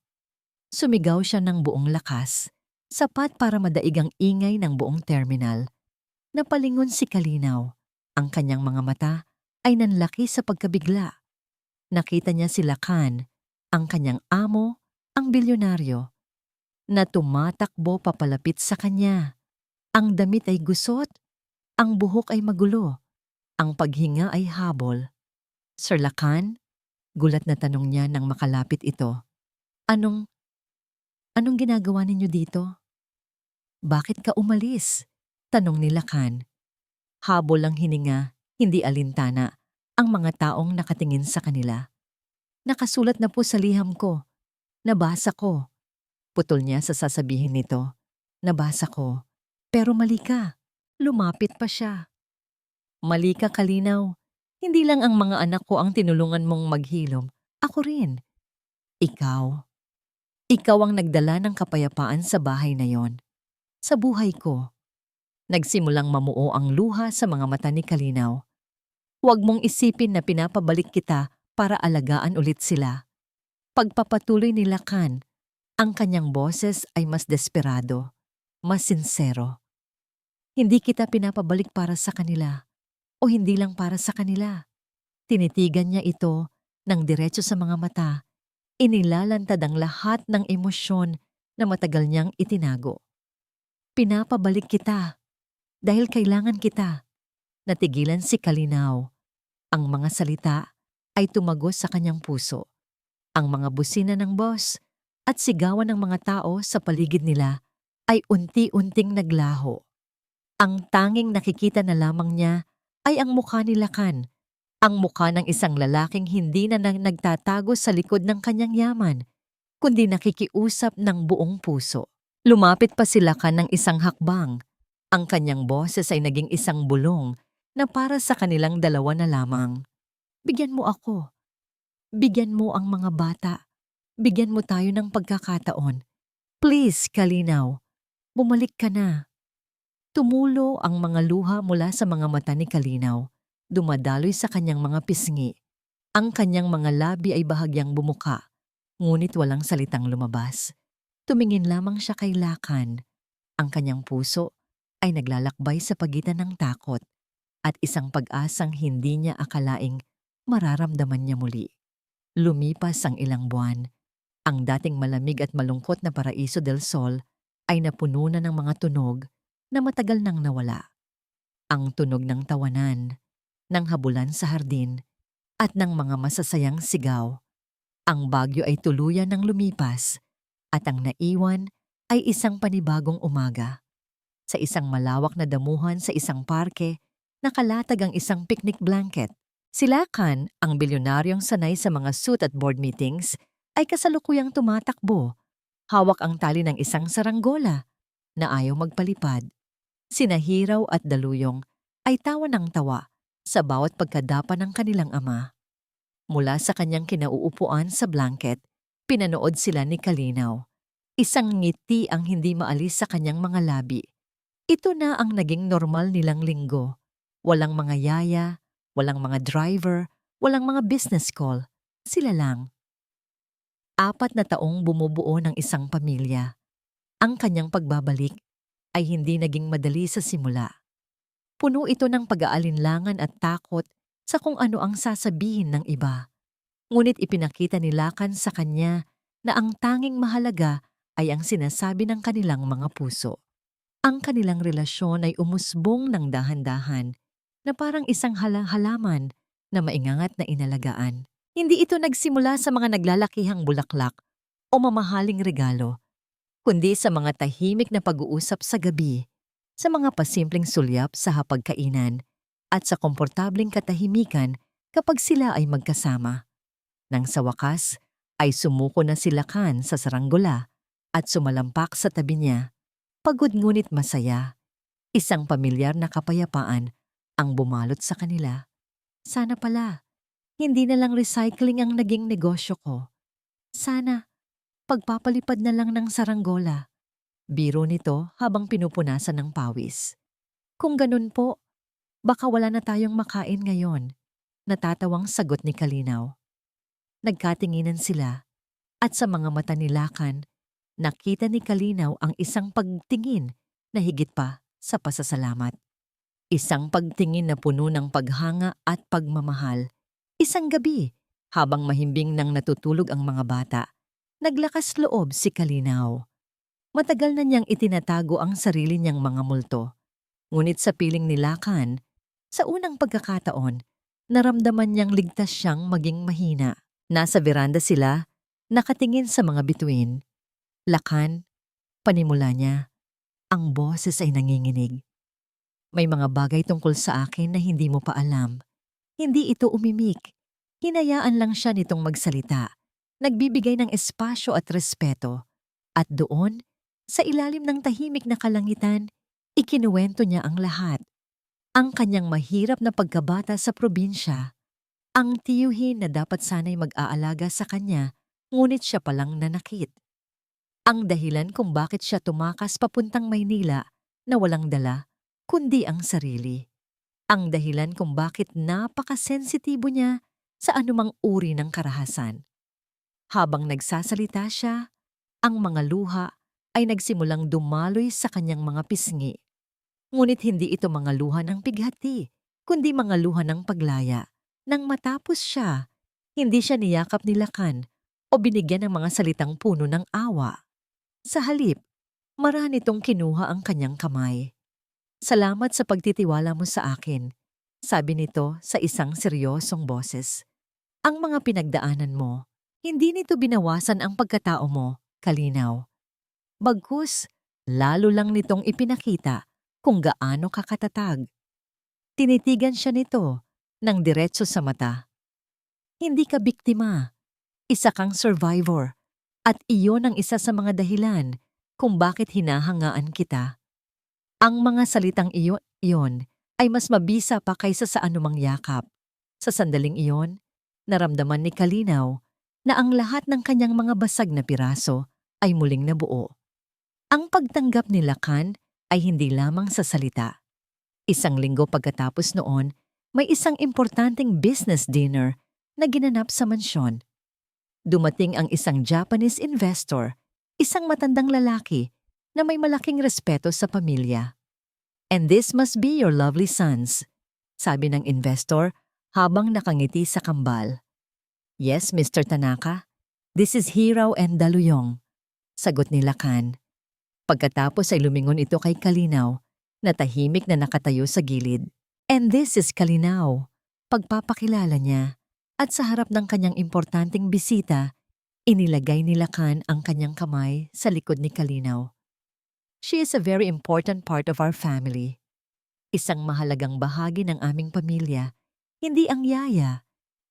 Speaker 1: Sumigaw siya ng buong lakas, sapat para madaig ang ingay ng buong terminal. Napalingon si Kalinaw. Ang kanyang mga mata ay nanlaki sa pagkabigla. Nakita niya si Lakan, ang kanyang amo, ang bilyonaryo, na tumatakbo papalapit sa kanya. Ang damit ay gusot, ang buhok ay magulo, ang paghinga ay habol. Sir Lakan, gulat na tanong niya nang makalapit ito. Anong, anong ginagawa ninyo dito? Bakit ka umalis? Tanong ni Lakan. Habol ang hininga, hindi alintana, ang mga taong nakatingin sa kanila. Nakasulat na po sa liham ko. Nabasa ko. Putol niya sa sasabihin nito. Nabasa ko. Pero mali ka. Lumapit pa siya. Mali ka, Kalinaw. Hindi lang ang mga anak ko ang tinulungan mong maghilom. Ako rin. Ikaw. Ikaw ang nagdala ng kapayapaan sa bahay na yon. Sa buhay ko. Nagsimulang mamuo ang luha sa mga mata ni Kalinaw. Huwag mong isipin na pinapabalik kita para alagaan ulit sila. Pagpapatuloy ni Lakan, ang kanyang boses ay mas desperado, mas sincero. Hindi kita pinapabalik para sa kanila o hindi lang para sa kanila. Tinitigan niya ito ng diretso sa mga mata. Inilalantad ang lahat ng emosyon na matagal niyang itinago. Pinapabalik kita dahil kailangan kita. Natigilan si Kalinaw. Ang mga salita ay tumagos sa kanyang puso. Ang mga busina ng boss at sigawan ng mga tao sa paligid nila ay unti-unting naglaho. Ang tanging nakikita na lamang niya ay ang mukha ni Lakan, ang mukha ng isang lalaking hindi na nagtatago sa likod ng kanyang yaman, kundi nakikiusap ng buong puso. Lumapit pa si Lakan ng isang hakbang. Ang kanyang boses ay naging isang bulong na para sa kanilang dalawa na lamang. Bigyan mo ako. Bigyan mo ang mga bata. Bigyan mo tayo ng pagkakataon. Please, Kalinaw, bumalik ka na. Tumulo ang mga luha mula sa mga mata ni Kalinaw. Dumadaloy sa kanyang mga pisngi. Ang kanyang mga labi ay bahagyang bumuka, ngunit walang salitang lumabas. Tumingin lamang siya kay Lakan. Ang kanyang puso ay naglalakbay sa pagitan ng takot at isang pag-asang hindi niya akalaing mararamdaman niya muli. Lumipas ang ilang buwan. Ang dating malamig at malungkot na Paraiso del Sol ay napuno na ng mga tunog na matagal nang nawala. Ang tunog ng tawanan, ng habulan sa hardin, at ng mga masasayang sigaw. Ang bagyo ay tuluyan ng lumipas at ang naiwan ay isang panibagong umaga. Sa isang malawak na damuhan sa isang parke, nakalatag ang isang picnic blanket. Si Lakan, ang bilyonaryong sanay sa mga suit at board meetings, ay kasalukuyang tumatakbo. Hawak ang tali ng isang saranggola na ayaw magpalipad. Sina Hiraw at Daluyong ay tawa ng tawa sa bawat pagkadapa ng kanilang ama. Mula sa kanyang kinauupuan sa blanket, pinanood sila ni Kalinaw. Isang ngiti ang hindi maalis sa kanyang mga labi. Ito na ang naging normal nilang linggo. Walang mga yaya, walang mga driver, walang mga business call. Sila lang. 4 na taong bumubuo ng isang pamilya. Ang kanyang pagbabalik ay hindi naging madali sa simula. Puno ito ng pag-aalinlangan at takot sa kung ano ang sasabihin ng iba. Ngunit ipinakita ni Lakan sa kanya na ang tanging mahalaga ay ang sinasabi ng kanilang mga puso. Ang kanilang relasyon ay umusbong ng dahan-dahan na parang isang halaman na maingangat na inalagaan. Hindi ito nagsimula sa mga naglalakihang bulaklak o mamahaling regalo, kundi sa mga tahimik na pag-uusap sa gabi, sa mga pasimpleng sulyap sa hapagkainan, at sa komportableng katahimikan kapag sila ay magkasama. Nang sa wakas, ay sumuko na si Lakan sa saranggola at sumalampak sa tabi niya. Pagod ngunit masaya. Isang pamilyar na kapayapaan ang bumalot sa kanila. Sana pala, hindi na lang recycling ang naging negosyo ko. Sana, pagpapalipad na lang ng saranggola. Biro nito habang pinupunasan ng pawis. Kung ganun po, baka wala na tayong makain ngayon. Natatawang sagot ni Kalinaw. Nagkatinginan sila at sa mga mata ni Lakan, nakita ni Kalinaw ang isang pagtingin na higit pa sa pasasalamat. Isang pagtingin na puno ng paghanga at pagmamahal. Isang gabi, habang mahimbing nang natutulog ang mga bata, naglakas loob si Kalinaw. Matagal na niyang itinatago ang sarili niyang mga multo. Ngunit sa piling ni Lakan, sa unang pagkakataon, naramdaman niyang ligtas siyang maging mahina. Nasa veranda sila, nakatingin sa mga bituin. Lakan, panimula niya, ang boses ay nanginginig. May mga bagay tungkol sa akin na hindi mo pa alam. Hindi ito umimik. Hinayaan lang siya nitong magsalita. Nagbibigay ng espasyo at respeto. At doon, sa ilalim ng tahimik na kalangitan, ikinuwento niya ang lahat. Ang kanyang mahirap na pagkabata sa probinsya. Ang tiyuhin na dapat sana'y mag-aalaga sa kanya, ngunit siya palang nanakit. Ang dahilan kung bakit siya tumakas papuntang Maynila na walang dala, kundi ang sarili. Ang dahilan kung bakit napakasensitibo niya sa anumang uri ng karahasan. Habang nagsasalita siya, ang mga luha ay nagsimulang dumaloy sa kanyang mga pisngi. Ngunit hindi ito mga luha ng pighati, kundi mga luha ng paglaya. Nang matapos siya, hindi siya niyakap ni Lakan o binigyan ng mga salitang puno ng awa. Sa halip, marami nitong kinuha ang kanyang kamay. Salamat sa pagtitiwala mo sa akin, sabi nito sa isang seryosong boses. Ang mga pinagdaanan mo, hindi nito binawasan ang pagkatao mo, Kalinaw. Bagkus, lalo lang nitong ipinakita kung gaano ka katatag. Tinitigan siya nito ng diretso sa mata. Hindi ka biktima, isa kang survivor, at iyon ang isa sa mga dahilan kung bakit hinahangaan kita. Ang mga salitang iyon ay mas mabisa pa kaysa sa anumang yakap. Sa sandaling iyon, naramdaman ni Kalinaw na ang lahat ng kanyang mga basag na piraso ay muling nabuo. Ang pagtanggap ni Lakan ay hindi lamang sa salita. Isang linggo pagkatapos noon, may isang importanteng business dinner na ginanap sa mansyon. Dumating ang isang Japanese investor, isang matandang lalaki na may malaking respeto sa pamilya. And this must be your lovely sons, sabi ng investor habang nakangiti sa kambal. Yes, Mr. Tanaka. This is Hiraw and Daluyong, sagot ni Lakan. Pagkatapos ay lumingon ito kay Kalinaw na tahimik na nakatayo sa gilid. And this is Kalinaw, pagpapakilala niya. At sa harap ng kanyang importanteng bisita, inilagay ni Lakan ang kanyang kamay sa likod ni Kalinaw. She is a very important part of our family. Isang mahalagang bahagi ng aming pamilya. Hindi ang yaya,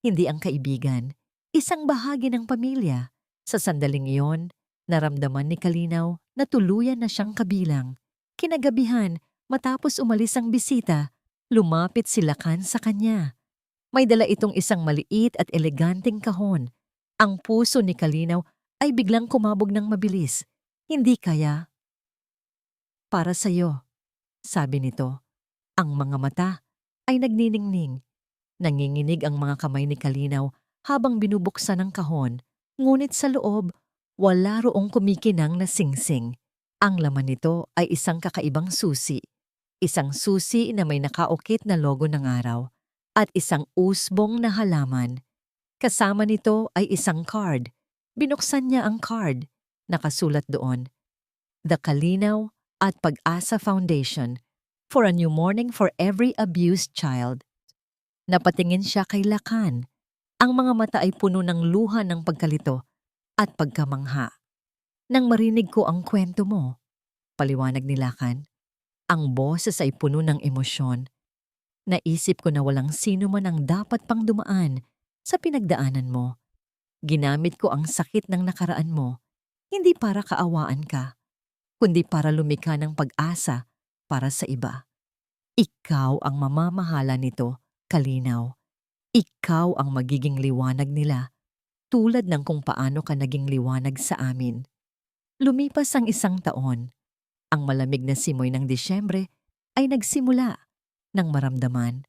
Speaker 1: hindi ang kaibigan. Isang bahagi ng pamilya. Sa sandaling iyon, naramdaman ni Kalinaw na tuluyan na siyang kabilang. Kinagabihan, matapos umalis ang bisita, lumapit si Lakan sa kanya. May dala itong isang maliit at eleganteng kahon. Ang puso ni Kalinaw ay biglang kumabog ng mabilis. Hindi kaya? Para sa'yo, sabi nito. Ang mga mata ay nagniningning. Nanginginig ang mga kamay ni Kalinaw habang binubuksan ang kahon. Ngunit sa loob, wala roong kumikinang na singsing. Ang laman nito ay isang kakaibang susi. Isang susi na may nakaukit na logo ng araw. At isang usbong na halaman. Kasama nito ay isang card. Binuksan niya ang card. Nakasulat doon, The Kalinaw at Pag-asa Foundation for a new morning for every abused child. Napatingin siya kay Lakan. Ang mga mata ay puno ng luha ng pagkalito at pagkamangha. Nang marinig ko ang kwento mo, paliwanag ni Lakan, ang boses ay puno ng emosyon. Naisip ko na walang sino man ang dapat pang dumaan sa pinagdaanan mo. Ginamit ko ang sakit ng nakaraan mo, hindi para kaawaan ka, kundi para lumikha ng pag-asa para sa iba. Ikaw ang mamamahala nito, Kalinaw. Ikaw ang magiging liwanag nila, tulad ng kung paano ka naging liwanag sa amin. Lumipas ang 1 taon. Ang malamig na simoy ng Disyembre ay nagsimula ng maramdaman.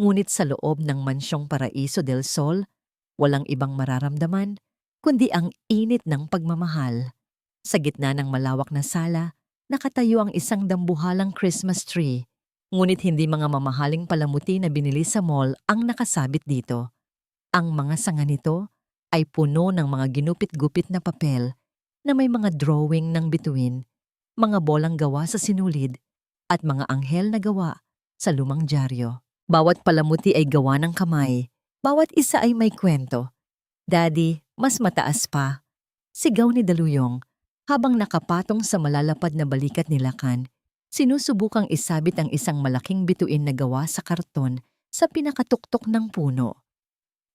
Speaker 1: Ngunit sa loob ng mansyong Paraiso del Sol, walang ibang mararamdaman kundi ang init ng pagmamahal. Sa gitna ng malawak na sala, nakatayo ang isang dambuhalang Christmas tree. Ngunit hindi mga mamahaling palamuti na binili sa mall ang nakasabit dito. Ang mga sanga nito ay puno ng mga ginupit-gupit na papel na may mga drawing ng bituin, mga bolang gawa sa sinulid, at mga anghel na gawa sa lumang dyaryo. Bawat palamuti ay gawa ng kamay, bawat isa ay may kwento. Daddy, mas mataas pa. Sigaw ni Daluyong habang nakapatong sa malalapad na balikat ni Lakan. Sinusubukang isabit ang isang malaking bituin na gawa sa karton sa pinakatuktok ng puno.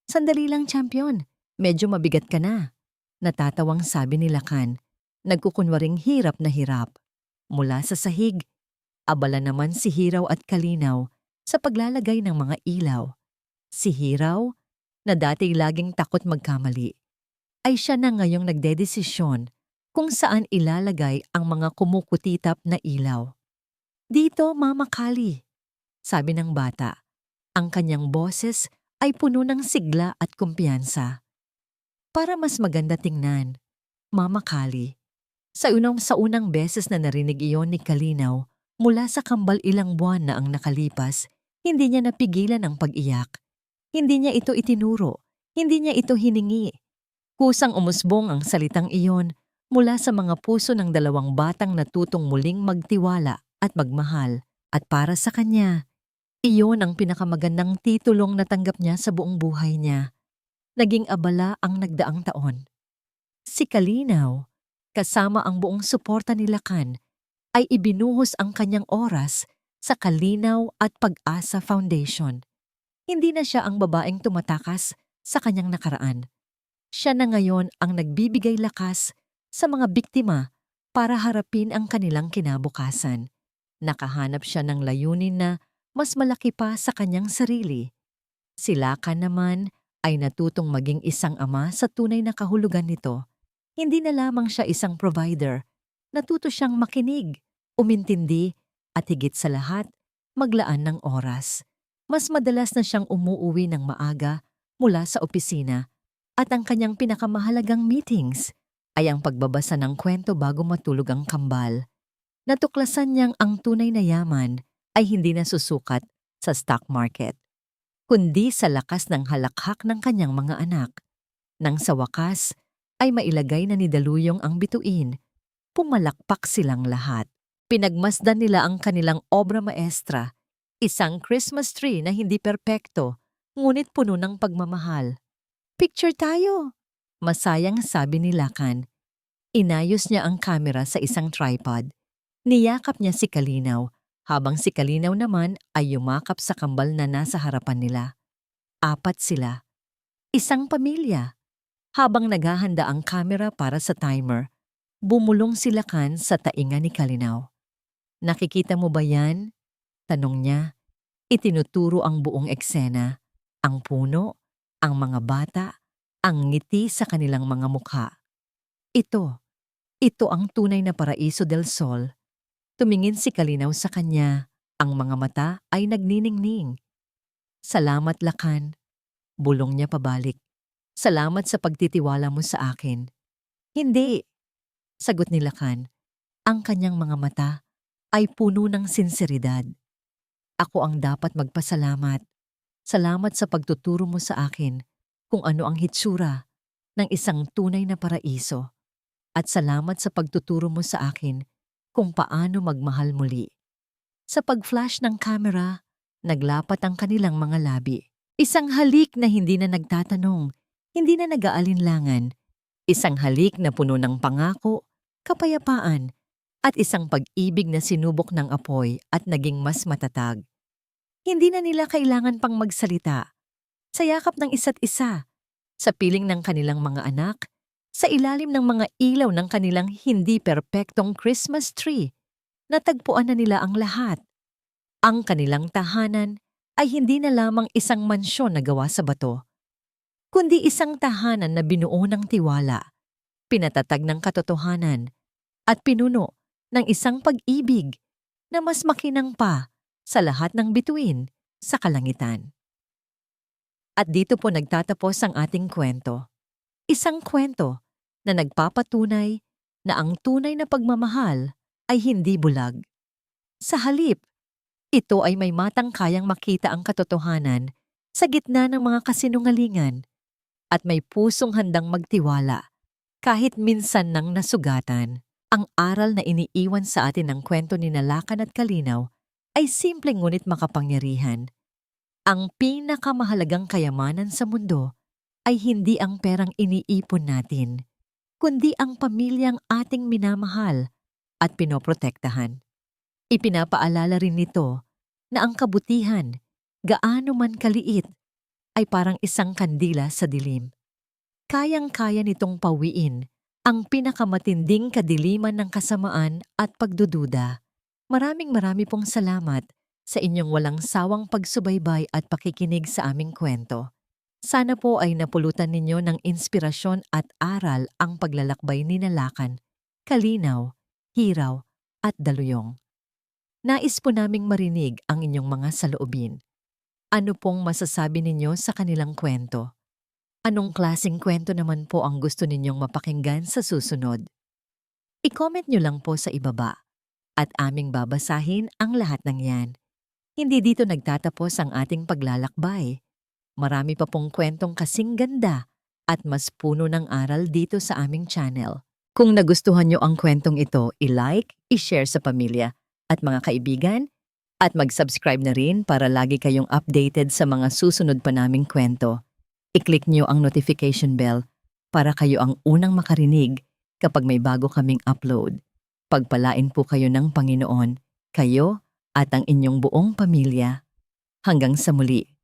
Speaker 1: Sandali lang, champion. Medyo mabigat ka na. Natatawang sabi ni Lakan. Nagkukunwaring hirap na hirap. Mula sa sahig, abala naman si Hiraw at Kalinaw sa paglalagay ng mga ilaw. Si Hiraw, na dati laging takot magkamali, ay siya na ngayong nagdedesisyon kung saan ilalagay ang mga kumukutitap na ilaw. Dito, Mama Kali, sabi ng bata. Ang kanyang boses ay puno ng sigla at kumpiyansa. Para mas maganda tingnan, Mama Kali. Sa unang beses na narinig iyon ni Kalinaw mula sa kambal ilang buwan na ang nakalipas, hindi niya napigilan ang pag-iyak. Hindi niya ito itinuro, hindi niya ito hiningi. Kusang umusbong ang salitang iyon mula sa mga puso ng dalawang batang natutong muling magtiwala at magmahal. At para sa kanya, iyon ang pinakamagandang titulong natanggap niya sa buong buhay niya. Naging abala ang nagdaang taon. Si Kalinaw, kasama ang buong suporta ni Lakan, ay ibinuhos ang kanyang oras sa Kalinaw at Pag-asa Foundation. Hindi na siya ang babaeng tumatakas sa kanyang nakaraan. Siya na ngayon ang nagbibigay lakas sa mga biktima para harapin ang kanilang kinabukasan. Nakahanap siya ng layunin na mas malaki pa sa kanyang sarili. Si Lakan naman ay natutong maging isang ama sa tunay na kahulugan nito. Hindi na lamang siya isang provider. Natuto siyang makinig, umintindi, at higit sa lahat, maglaan ng oras. Mas madalas na siyang umuuwi ng maaga mula sa opisina at ang kanyang pinakamahalagang meetings ay ang pagbabasa ng kwento bago matulog ang kambal. Natuklasan niyang ang tunay na yaman ay hindi nasusukat sa stock market, kundi sa lakas ng halakhak ng kanyang mga anak. Nang sa wakas ay mailagay na ni Daluyong ang bituin, pumalakpak silang lahat. Pinagmasdan nila ang kanilang obra maestra, isang Christmas tree na hindi perpekto, ngunit puno ng pagmamahal. Picture tayo! Masayang sabi ni Lakan. Inayos niya ang kamera sa isang tripod. Niyakap niya si Kalinaw, habang si Kalinaw naman ay yumakap sa kambal na nasa harapan nila. 4 sila. Isang pamilya. Habang naghahanda ang kamera para sa timer, bumulong si Lakan sa tainga ni Kalinaw. Nakikita mo ba yan? Tanong niya. Itinuturo ang buong eksena, ang puno, ang mga bata, ang ngiti sa kanilang mga mukha. Ito ang tunay na Paraiso del Sol. Tumingin si Kalinaw sa kanya, ang mga mata ay nagniningning. Salamat, Lakan. Bulong niya pabalik. Salamat sa pagtitiwala mo sa akin. Hindi, sagot ni Lakan. Ang kanyang mga mata ay puno ng sinseridad. Ako ang dapat magpasalamat. Salamat sa pagtuturo mo sa akin kung ano ang hitsura ng isang tunay na paraiso. At salamat sa pagtuturo mo sa akin kung paano magmahal muli. Sa pag-flash ng camera, naglapat ang kanilang mga labi. Isang halik na hindi na nagtatanong, hindi na nag-aalinlangan. Isang halik na puno ng pangako, kapayapaan, at isang pag-ibig na sinubok ng apoy at naging mas matatag. Hindi na nila kailangan pang magsalita. Sa yakap ng isa't isa, sa piling ng kanilang mga anak, sa ilalim ng mga ilaw ng kanilang hindi perpektong Christmas tree, natagpuan na nila ang lahat. Ang kanilang tahanan ay hindi na lamang isang mansyon na gawa sa bato, kundi isang tahanan na binuo ng tiwala, pinatatag ng katotohanan, at pinuno ng isang pag-ibig na mas makinang pa sa lahat ng bituin sa kalangitan. At dito po nagtatapos ang ating kwento. Isang kwento na nagpapatunay na ang tunay na pagmamahal ay hindi bulag. Sa halip, Ito ay may matang kayang makita ang katotohanan sa gitna ng mga kasinungalingan at may pusong handang magtiwala kahit minsan nang nasugatan. Ang aral na iniiwan sa atin ng kwento ni Nalakan at Kalinaw ay simpleng ngunit makapangyarihan. Ang pinakamahalagang kayamanan sa mundo ay hindi ang perang iniipon natin, kundi ang pamilyang ating minamahal at pinoprotektahan. Ipinapaalala rin nito na ang kabutihan, gaano man kaliit, ay parang isang kandila sa dilim. Kayang-kaya nitong pawiin ang pinakamatinding kadiliman ng kasamaan at pagdududa. Marami pong salamat sa inyong walang sawang pagsubaybay at pakikinig sa aming kwento. Sana po ay napulutan ninyo ng inspirasyon at aral ang paglalakbay ni Nalakan, Kalinaw, Hiraw at Daluyong. Nais po naming marinig ang inyong mga saloobin. Ano pong masasabi ninyo sa kanilang kwento? Anong klaseng kwento naman po ang gusto ninyong mapakinggan sa susunod? I-comment nyo lang po sa ibaba at aming babasahin ang lahat ng yan. Hindi dito nagtatapos ang ating paglalakbay. Marami pa pong kwentong kasing ganda at mas puno ng aral dito sa aming channel. Kung nagustuhan nyo ang kwentong ito, i-like, i-share sa pamilya at mga kaibigan at mag-subscribe na rin para lagi kayong updated sa mga susunod pa naming kwento. I-click nyo ang notification bell para kayo ang unang makarinig kapag may bago kaming upload. Pagpalain po kayo ng Panginoon, kayo at ang inyong buong pamilya. Hanggang sa muli.